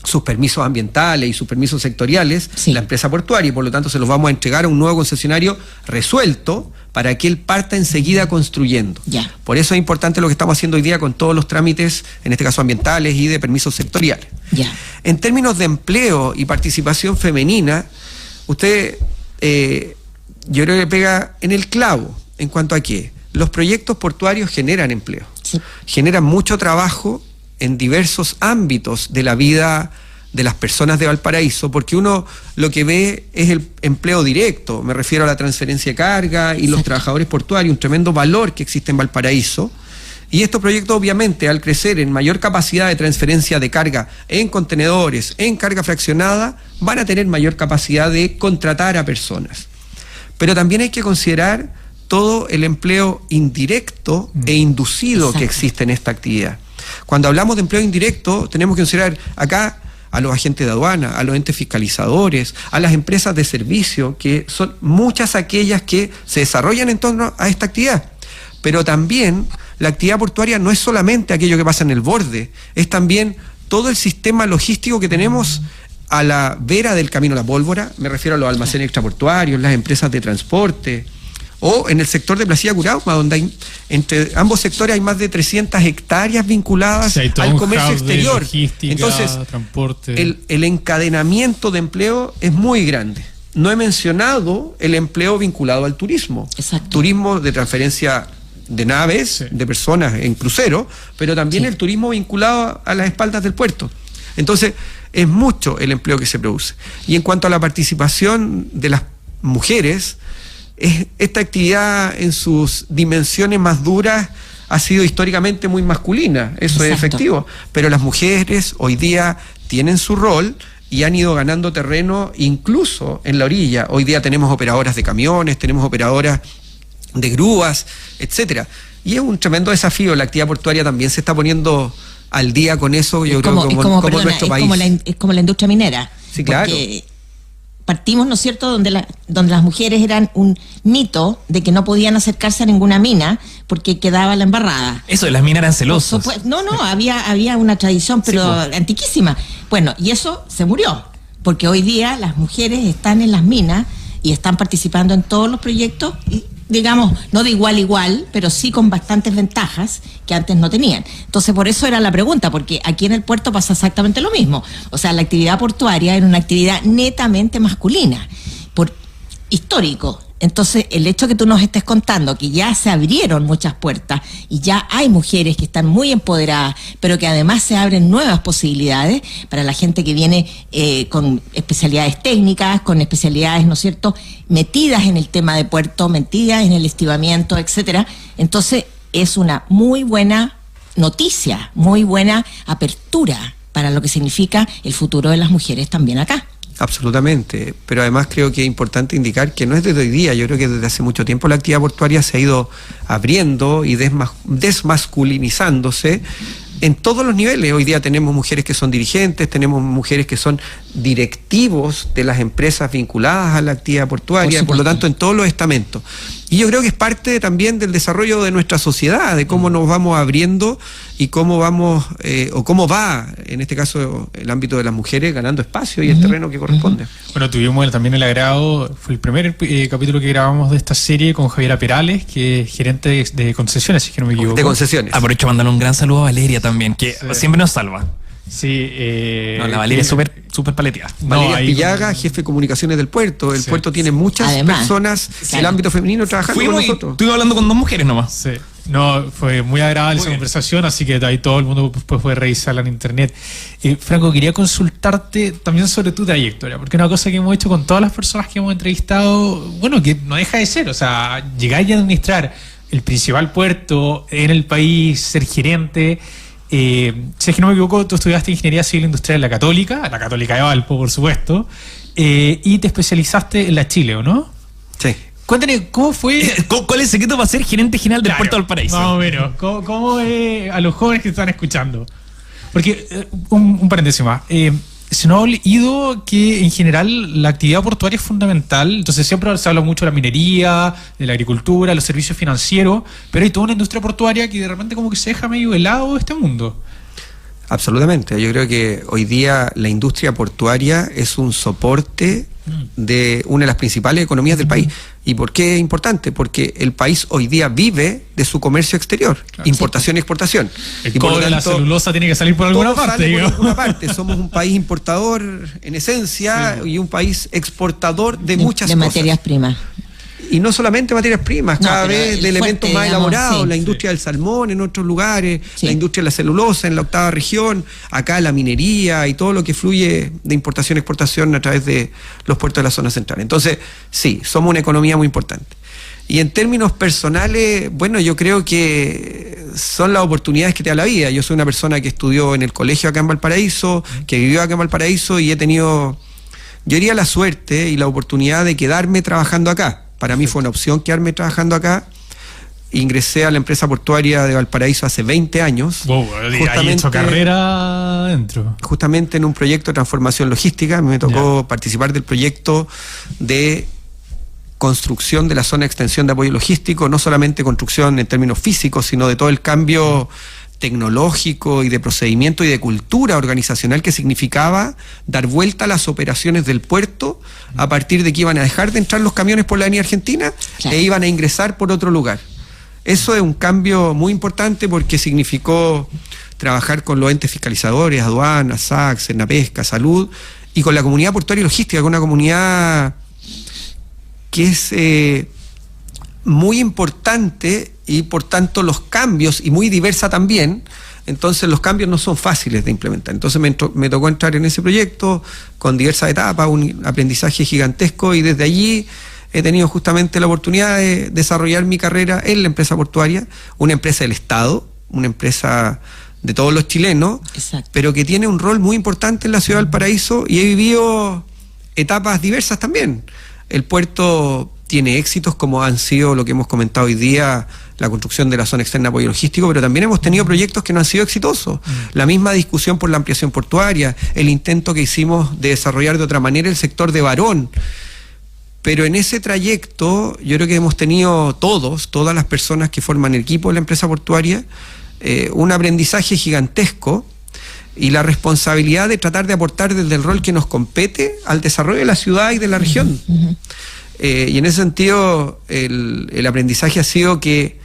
sus permisos ambientales y sus permisos sectoriales, Sí. la empresa portuaria, y por lo tanto se los vamos a entregar a un nuevo concesionario resuelto para que él parta enseguida construyendo. Ya. Por eso es importante lo que estamos haciendo hoy día con todos los trámites, en este caso ambientales y de permisos sectoriales. Ya. En términos de empleo y participación femenina, usted, yo creo que pega en el clavo en cuanto a que los proyectos portuarios generan empleo, Sí. generan mucho trabajo en diversos ámbitos de la vida de las personas de Valparaíso, porque uno lo que ve es el empleo directo, me refiero a la transferencia de carga y los Exacto. trabajadores portuarios, un tremendo valor que existe en Valparaíso. Y estos proyectos, obviamente, al crecer en mayor capacidad de transferencia de carga en contenedores, en carga fraccionada, van a tener mayor capacidad de contratar a personas. Pero también hay que considerar todo el empleo indirecto e inducido Exacto. que existe en esta actividad. Cuando hablamos de empleo indirecto, tenemos que considerar acá a los agentes de aduana, a los entes fiscalizadores, a las empresas de servicio, que son muchas aquellas que se desarrollan en torno a esta actividad. Pero también la actividad portuaria no es solamente aquello que pasa en el borde, es también todo el sistema logístico que tenemos a la vera del Camino a la Pólvora, me refiero a los almacenes extraportuarios, las empresas de transporte, o en el sector de Placilla Curauma, donde hay, entre ambos sectores hay más de 300 hectáreas vinculadas Sí, hay todo al un comercio hub de exterior. logística, Entonces, transporte. el encadenamiento de empleo es muy grande. No he mencionado el empleo vinculado al turismo. Exacto. Turismo de transferencia de naves, Sí. de personas en crucero, pero también Sí. el turismo vinculado a las espaldas del puerto. Entonces, es mucho el empleo que se produce. Y en cuanto a la participación de las mujeres, esta actividad en sus dimensiones más duras ha sido históricamente muy masculina, eso es Exacto. efectivo, pero las mujeres hoy día tienen su rol y han ido ganando terreno incluso en la orilla. Hoy día tenemos operadoras de camiones, tenemos operadoras de grúas, etcétera. Y es un tremendo desafío. La actividad portuaria también se está poniendo al día con eso, yo creo, como nuestro país. Es como la industria minera. Sí, claro. Porque partimos, ¿no es cierto?, donde las mujeres eran un mito de que no podían acercarse a ninguna mina porque quedaba la embarrada. Eso de las minas eran celosas. No, había una tradición, pero antiquísima. Bueno, y eso se murió, porque hoy día las mujeres están en las minas y están participando en todos los proyectos, y, digamos, no de igual a igual, pero sí con bastantes ventajas que antes no tenían. Entonces, por eso era la pregunta, porque aquí en el puerto pasa exactamente lo mismo. O sea, la actividad portuaria era una actividad netamente masculina, por histórico. Entonces, el hecho que tú nos estés contando que ya se abrieron muchas puertas y ya hay mujeres que están muy empoderadas, pero que además se abren nuevas posibilidades para la gente que viene con especialidades técnicas, con especialidades, ¿no es cierto?, metidas en el tema de puerto, metidas en el estivamiento, etcétera. Entonces, es una muy buena noticia, muy buena apertura para lo que significa el futuro de las mujeres también acá. Absolutamente, pero además creo que es importante indicar que no es desde hoy día, yo creo que desde hace mucho tiempo la actividad portuaria se ha ido abriendo y desmasculinizándose en todos los niveles. Hoy día tenemos mujeres que son dirigentes, tenemos mujeres que son directivos de las empresas vinculadas a la actividad portuaria, por lo tanto en todos los estamentos. Y yo creo que es parte también del desarrollo de nuestra sociedad, de cómo nos vamos abriendo y cómo vamos, o cómo va, en este caso, el ámbito de las mujeres ganando espacio y el terreno que corresponde. Bueno, tuvimos también el agrado, fue el primer capítulo que grabamos de esta serie con Javiera Perales, que es gerente de concesiones, si que no me equivoco. De concesiones. Aprovecho a mandarle un gran saludo a Valeria también, que siempre nos salva. Sí, la Valeria es súper paleteada. Valeria Pillaga, jefe de comunicaciones del puerto. El puerto tiene muchas personas del ámbito femenino trabajando con nosotros. Estuve hablando con 2 mujeres nomás. Sí. No, fue muy agradable esa conversación, así que ahí todo el mundo puede revisarla en internet. Franco, quería consultarte también sobre tu trayectoria, porque una cosa que hemos hecho con todas las personas que hemos entrevistado, bueno, que no deja de ser, o sea, llegar y administrar el principal puerto en el país, ser gerente. Si es que no me equivoco, tú estudiaste Ingeniería Civil Industrial en la Católica de Valpo, por supuesto, y te especializaste en la Chile, ¿o no? Sí. Cuéntame, ¿cómo fue? ¿Cuál es el secreto para ser gerente general del Puerto de Valparaíso? Más o menos. ¿Cómo a los jóvenes que están escuchando? Porque, un paréntesis más. Se nos ha oído que en general la actividad portuaria es fundamental, entonces siempre se habla mucho de la minería, de la agricultura, los servicios financieros, pero hay toda una industria portuaria que de repente como que se deja medio de lado este mundo. Absolutamente, yo creo que hoy día la industria portuaria es un soporte de una de las principales economías del país. ¿Y por qué es importante? Porque el país hoy día vive de su comercio exterior, importación y exportación. El cobre de la celulosa tiene que salir por alguna parte. Por alguna parte. Somos un país importador en esencia y un país exportador de muchas cosas. De materias primas. Y no solamente materias primas, cada vez de elementos más elaborados, la industria del salmón en otros lugares, la industria de la celulosa en la 8ª región, acá la minería y todo lo que fluye de importación y exportación a través de los puertos de la zona central. Entonces, sí, somos una economía muy importante. Y en términos personales, bueno, yo creo que son las oportunidades que te da la vida. Yo soy una persona que estudió en el colegio acá en Valparaíso, que vivió acá en Valparaíso y he tenido, yo diría, la suerte y la oportunidad de quedarme trabajando acá. Para mí fue una opción quedarme trabajando acá. Ingresé a la empresa portuaria de Valparaíso hace 20 años. Wow, ahí he hecho carrera dentro. Justamente en un proyecto de transformación logística. Me tocó participar del proyecto de construcción de la zona de extensión de apoyo logístico, no solamente construcción en términos físicos, sino de todo el cambio tecnológico y de procedimiento y de cultura organizacional que significaba dar vuelta a las operaciones del puerto a partir de que iban a dejar de entrar los camiones por la avenida Argentina e iban a ingresar por otro lugar. Eso es un cambio muy importante porque significó trabajar con los entes fiscalizadores, aduanas, SAC, Senapesca, Salud, y con la comunidad portuaria y logística, con una comunidad que es muy importante y por tanto los cambios, y muy diversa también, entonces los cambios no son fáciles de implementar. Entonces me tocó entrar en ese proyecto con diversas etapas, un aprendizaje gigantesco, y desde allí he tenido justamente la oportunidad de desarrollar mi carrera en la empresa portuaria, una empresa del Estado, una empresa de todos los chilenos, Exacto. pero que tiene un rol muy importante en la ciudad de Valparaíso, y he vivido etapas diversas también. El puerto tiene éxitos como han sido lo que hemos comentado hoy día, la construcción de la zona externa de apoyo logístico, pero también hemos tenido proyectos que no han sido exitosos. La misma discusión por la ampliación portuaria, el intento que hicimos de desarrollar de otra manera el sector de Barón. Pero en ese trayecto yo creo que hemos tenido todas las personas que forman el equipo de la empresa portuaria, un aprendizaje gigantesco y la responsabilidad de tratar de aportar desde el rol que nos compete al desarrollo de la ciudad y de la región. Y en ese sentido el aprendizaje ha sido que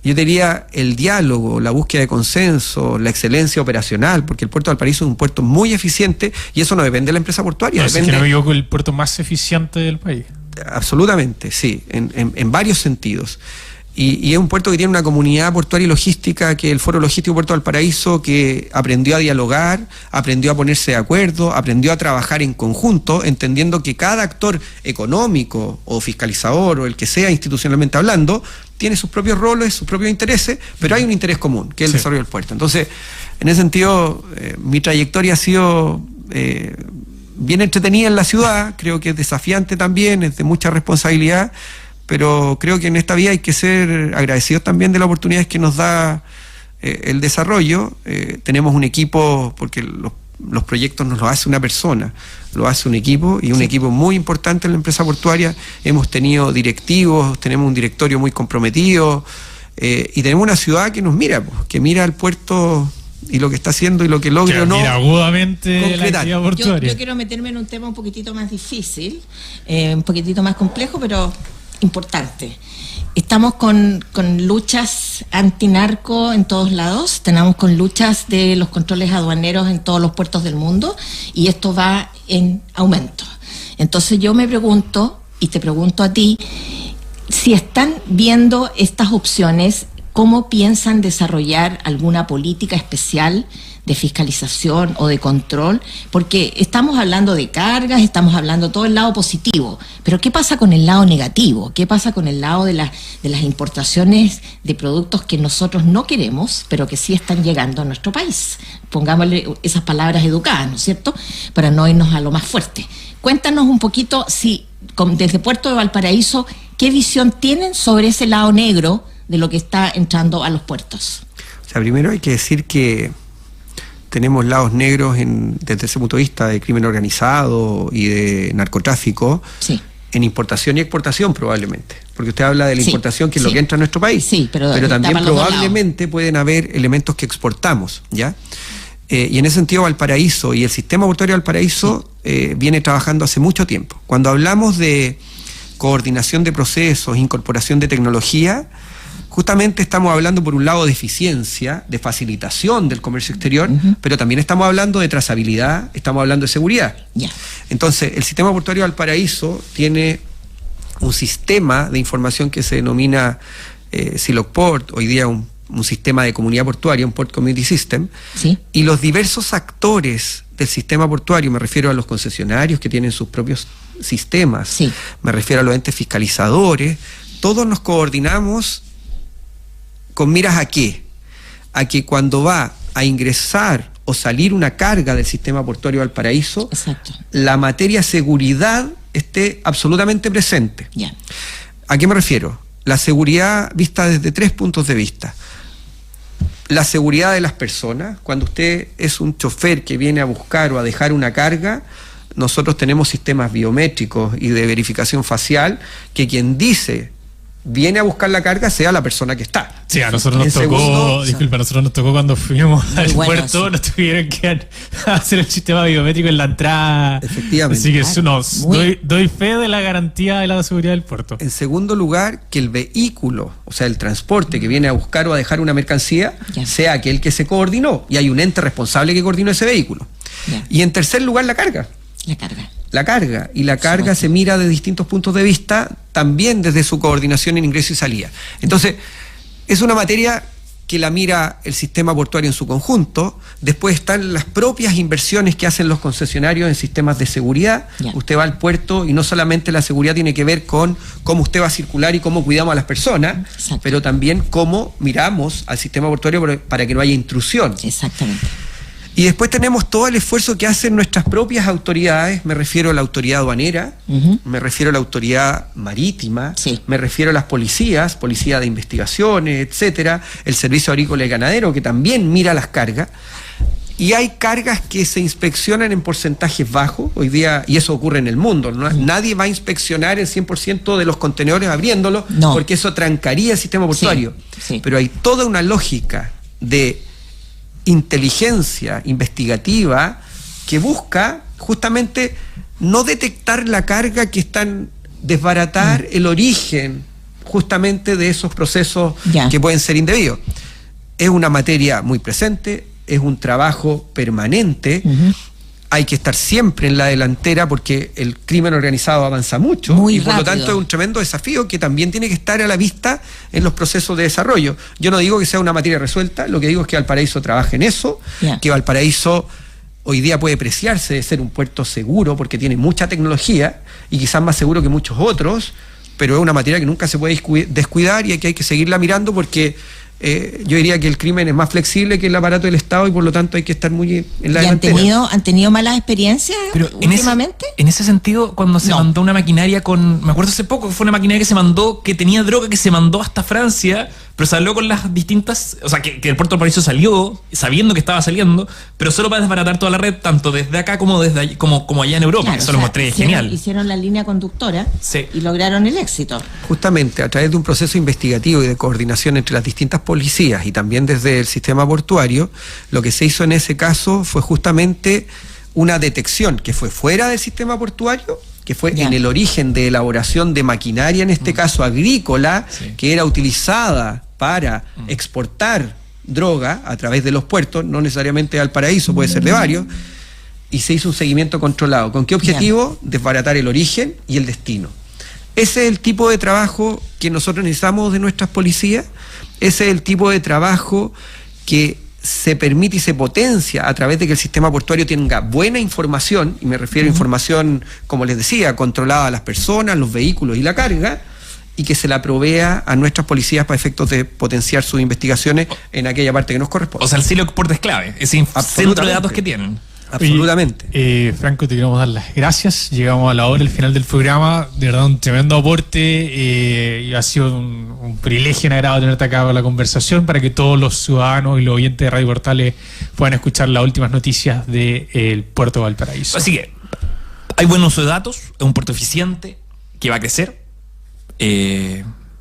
yo diría el diálogo, la búsqueda de consenso, la excelencia operacional, porque el puerto de Valparaíso es un puerto muy eficiente y eso no depende de la empresa portuaria. No, depende, es que no me equivoco, el puerto más eficiente del país. Absolutamente, sí, en varios sentidos. Y es un puerto que tiene una comunidad portuaria y logística, que el Foro Logístico Puerto de Valparaíso, que aprendió a dialogar, aprendió a ponerse de acuerdo, aprendió a trabajar en conjunto, entendiendo que cada actor económico o fiscalizador o el que sea institucionalmente hablando, tiene sus propios roles, sus propios intereses, pero hay un interés común, que es el desarrollo del puerto. Entonces, en ese sentido, mi trayectoria ha sido bien entretenida en la ciudad, creo que es desafiante también, es de mucha responsabilidad, pero creo que en esta vía hay que ser agradecidos también de las oportunidades que nos da el desarrollo. Tenemos un equipo, porque los proyectos nos los hace una persona, lo hace un equipo, y un equipo muy importante en la empresa portuaria. Hemos tenido directivos, tenemos un directorio muy comprometido, y tenemos una ciudad que nos mira, que mira al puerto y lo que está haciendo y lo que logra o no. Mira agudamente la concretar. actividad portuaria. Yo quiero meterme en un tema un poquitito más difícil, un poquitito más complejo, pero importante. Estamos con luchas antinarco en todos lados, tenemos con luchas de los controles aduaneros en todos los puertos del mundo, y esto va en aumento. Entonces yo me pregunto, y te pregunto a ti, si están viendo estas opciones, ¿cómo piensan desarrollar alguna política especial de fiscalización o de control? Porque estamos hablando de cargas, estamos hablando todo el lado positivo, pero ¿qué pasa con el lado negativo? ¿Qué pasa con el lado de las importaciones de productos que nosotros no queremos, pero que sí están llegando a nuestro país? Pongámosle esas palabras educadas, ¿no es cierto?, para no irnos a lo más fuerte. Cuéntanos un poquito, desde Puerto de Valparaíso, ¿qué visión tienen sobre ese lado negro de lo que está entrando a los puertos? O sea, primero hay que decir que tenemos lados negros desde ese punto de vista de crimen organizado y de narcotráfico, Sí. en importación y exportación probablemente, porque usted habla de la Sí, importación, que es sí. lo que entra a nuestro país, Sí, pero también para los dos probablemente pueden haber elementos que exportamos, ¿ya? Y en ese sentido Valparaíso y el sistema portuario de Valparaíso viene trabajando hace mucho tiempo. Cuando hablamos de coordinación de procesos, incorporación de tecnología, justamente estamos hablando por un lado de eficiencia, de facilitación del comercio exterior, pero también estamos hablando de trazabilidad, estamos hablando de seguridad. Ya. Entonces, el sistema portuario de Valparaíso tiene un sistema de información que se denomina Silocport, hoy día un sistema de comunidad portuaria, un Port Community System, Sí. y los diversos actores del sistema portuario, me refiero a los concesionarios que tienen sus propios sistemas, Sí. me refiero a los entes fiscalizadores, todos nos coordinamos con miras a qué, a que cuando va a ingresar o salir una carga del sistema portuario de Valparaíso, Exacto. la materia seguridad esté absolutamente presente. Ya. ¿A qué me refiero? La seguridad vista desde 3 puntos de vista. La seguridad de las personas. Cuando usted es un chofer que viene a buscar o a dejar una carga, nosotros tenemos sistemas biométricos y de verificación facial, que quien dice viene a buscar la carga sea la persona que está. Sí, a nosotros nos En tocó, segundo, disculpa, a nosotros nos tocó cuando fuimos al bueno, puerto, sí. nos tuvieron que hacer el sistema biométrico en la entrada. Efectivamente. Así que Muy- doy fe de la garantía de la seguridad del puerto. En segundo lugar, que el vehículo, o sea, el transporte que viene a buscar o a dejar una mercancía, Ya. sea aquel que se coordinó, y hay un ente responsable que coordinó ese vehículo. Ya. Y en tercer lugar, la carga. La carga. La carga, y la carga supuesto. se mira de distintos puntos de vista, también desde su coordinación en ingreso y salida. Entonces, es una materia que la mira el sistema portuario en su conjunto. Después están las propias inversiones que hacen los concesionarios en sistemas de seguridad. Ya. Usted va al puerto y no solamente la seguridad tiene que ver con cómo usted va a circular y cómo cuidamos a las personas, Exacto. pero también cómo miramos al sistema portuario para que no haya intrusión. Exactamente. Y después tenemos todo el esfuerzo que hacen nuestras propias autoridades, me refiero a la autoridad aduanera, Ujú. me refiero a la autoridad marítima, Sí. me refiero a las policías, policía de investigaciones, etcétera, el servicio agrícola y ganadero que también mira las cargas. Y hay cargas que se inspeccionan en porcentajes bajos hoy día, y eso ocurre en el mundo. Nadie va a inspeccionar el 100% de los contenedores abriéndolos, No. porque eso trancaría el sistema portuario. sí. Pero hay toda una lógica de inteligencia investigativa que busca justamente no detectar la carga que están, desbaratar el origen justamente de esos procesos Ya. que pueden ser indebidos. Es una materia muy presente, es un trabajo permanente. Ujú. Hay que estar siempre en la delantera porque el crimen organizado avanza mucho Muy y por lo rápido. tanto es un tremendo desafío que también tiene que estar a la vista en los procesos de desarrollo. Yo no digo que sea una materia resuelta, lo que digo es que Valparaíso trabaja en eso, Ya. que Valparaíso hoy día puede preciarse de ser un puerto seguro porque tiene mucha tecnología y quizás más seguro que muchos otros, pero es una materia que nunca se puede descuidar y que hay que seguirla mirando porque yo diría que el crimen es más flexible que el aparato del Estado y por lo tanto hay que estar muy en la ¿Y delantera. han tenido malas experiencias Pero últimamente? en ese sentido, cuando se No. mandó una maquinaria me acuerdo hace poco que fue una maquinaria que se mandó, que tenía droga, que se mandó hasta Francia, pero salió con las distintas, o sea, que el puerto de Valparaíso salió, sabiendo que estaba saliendo, pero solo para desbaratar toda la red, tanto desde acá como desde allí, como allá en Europa, Claro, que eso o lo sea, mostré hicieron- genial. Hicieron la línea conductora Sí. y lograron el éxito. Justamente a través de un proceso investigativo y de coordinación entre las distintas policías y también desde el sistema portuario, lo que se hizo en ese caso fue justamente una detección que fue fuera del sistema portuario, que fue Ya. en el origen de elaboración de maquinaria, en este caso agrícola, Sí. que era utilizada para exportar droga a través de los puertos, no necesariamente de Valparaíso, puede ser de varios, y se hizo un seguimiento controlado. ¿Con qué objetivo? Desbaratar el origen y el destino. Ese es el tipo de trabajo que nosotros necesitamos de nuestras policías, ese es el tipo de trabajo que se permite y se potencia a través de que el sistema portuario tenga buena información, y me refiero a información, como les decía, controlada a las personas, los vehículos y la carga, y que se la provea a nuestras policías para efectos de potenciar sus investigaciones en aquella parte que nos corresponde. O sea, el cielo de puerto es clave, ese centro de datos que tienen. Absolutamente. Oye, Franco, te queremos dar las gracias. Llegamos a la hora, el final del programa. De verdad, un tremendo aporte. Y ha sido un privilegio, un agrado tenerte acá para la conversación, para que todos los ciudadanos y los oyentes de Radio Portales puedan escuchar las últimas noticias del puerto de Valparaíso. Así que hay buen uso de datos, es un puerto eficiente que va a crecer.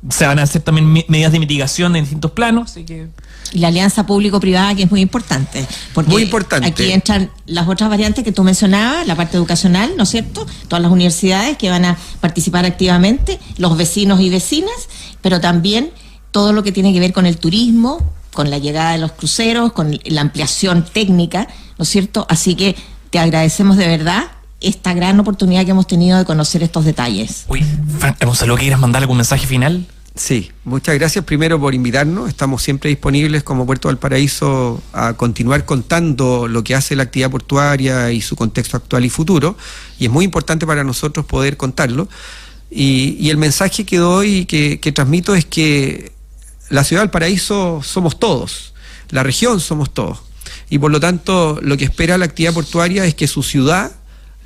Se van a hacer también medidas de mitigación en distintos planos, así que Y la alianza público-privada, que es muy importante. Porque Muy importante. aquí entran las otras variantes que tú mencionabas, la parte educacional, ¿no es cierto? Todas las universidades que van a participar activamente, los vecinos y vecinas, pero también todo lo que tiene que ver con el turismo, con la llegada de los cruceros, con la ampliación técnica, ¿no es cierto? Así que te agradecemos de verdad esta gran oportunidad que hemos tenido de conocer estos detalles. uy, Fran, Gonzalo, ¿quieres mandar algún mensaje final? Sí, muchas gracias primero por invitarnos. Estamos siempre disponibles como Puerto Valparaíso a continuar contando lo que hace la actividad portuaria y su contexto actual y futuro. Y es muy importante para nosotros poder contarlo. Y el mensaje que doy y que transmito es que la ciudad de Valparaíso somos todos, la región somos todos. Y por lo tanto, lo que espera la actividad portuaria es que su ciudad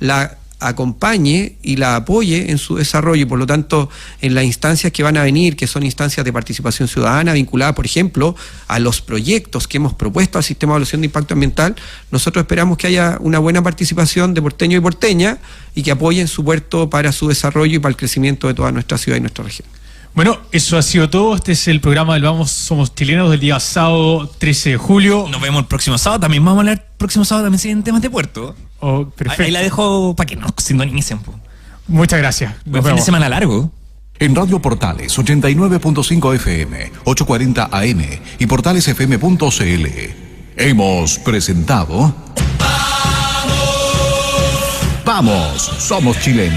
la acompañe y la apoye en su desarrollo y por lo tanto en las instancias que van a venir, que son instancias de participación ciudadana vinculadas, por ejemplo, a los proyectos que hemos propuesto al Sistema de Evaluación de Impacto Ambiental, nosotros esperamos que haya una buena participación de porteños y porteñas y que apoyen su puerto para su desarrollo y para el crecimiento de toda nuestra ciudad y nuestra región. Bueno, eso ha sido todo. Este es el programa del Vamos Somos Chilenos del día sábado 13 de julio. Nos vemos el próximo sábado. También vamos a hablar el próximo sábado también en temas de puerto. Oh, perfecto. Ahí la dejo para que nos sintonicen. Muchas gracias. Nos Buen fin de vemos. semana largo. En Radio Portales 89.5 FM, 840 AM y portalesfm.cl hemos presentado Vamos, somos chilenos.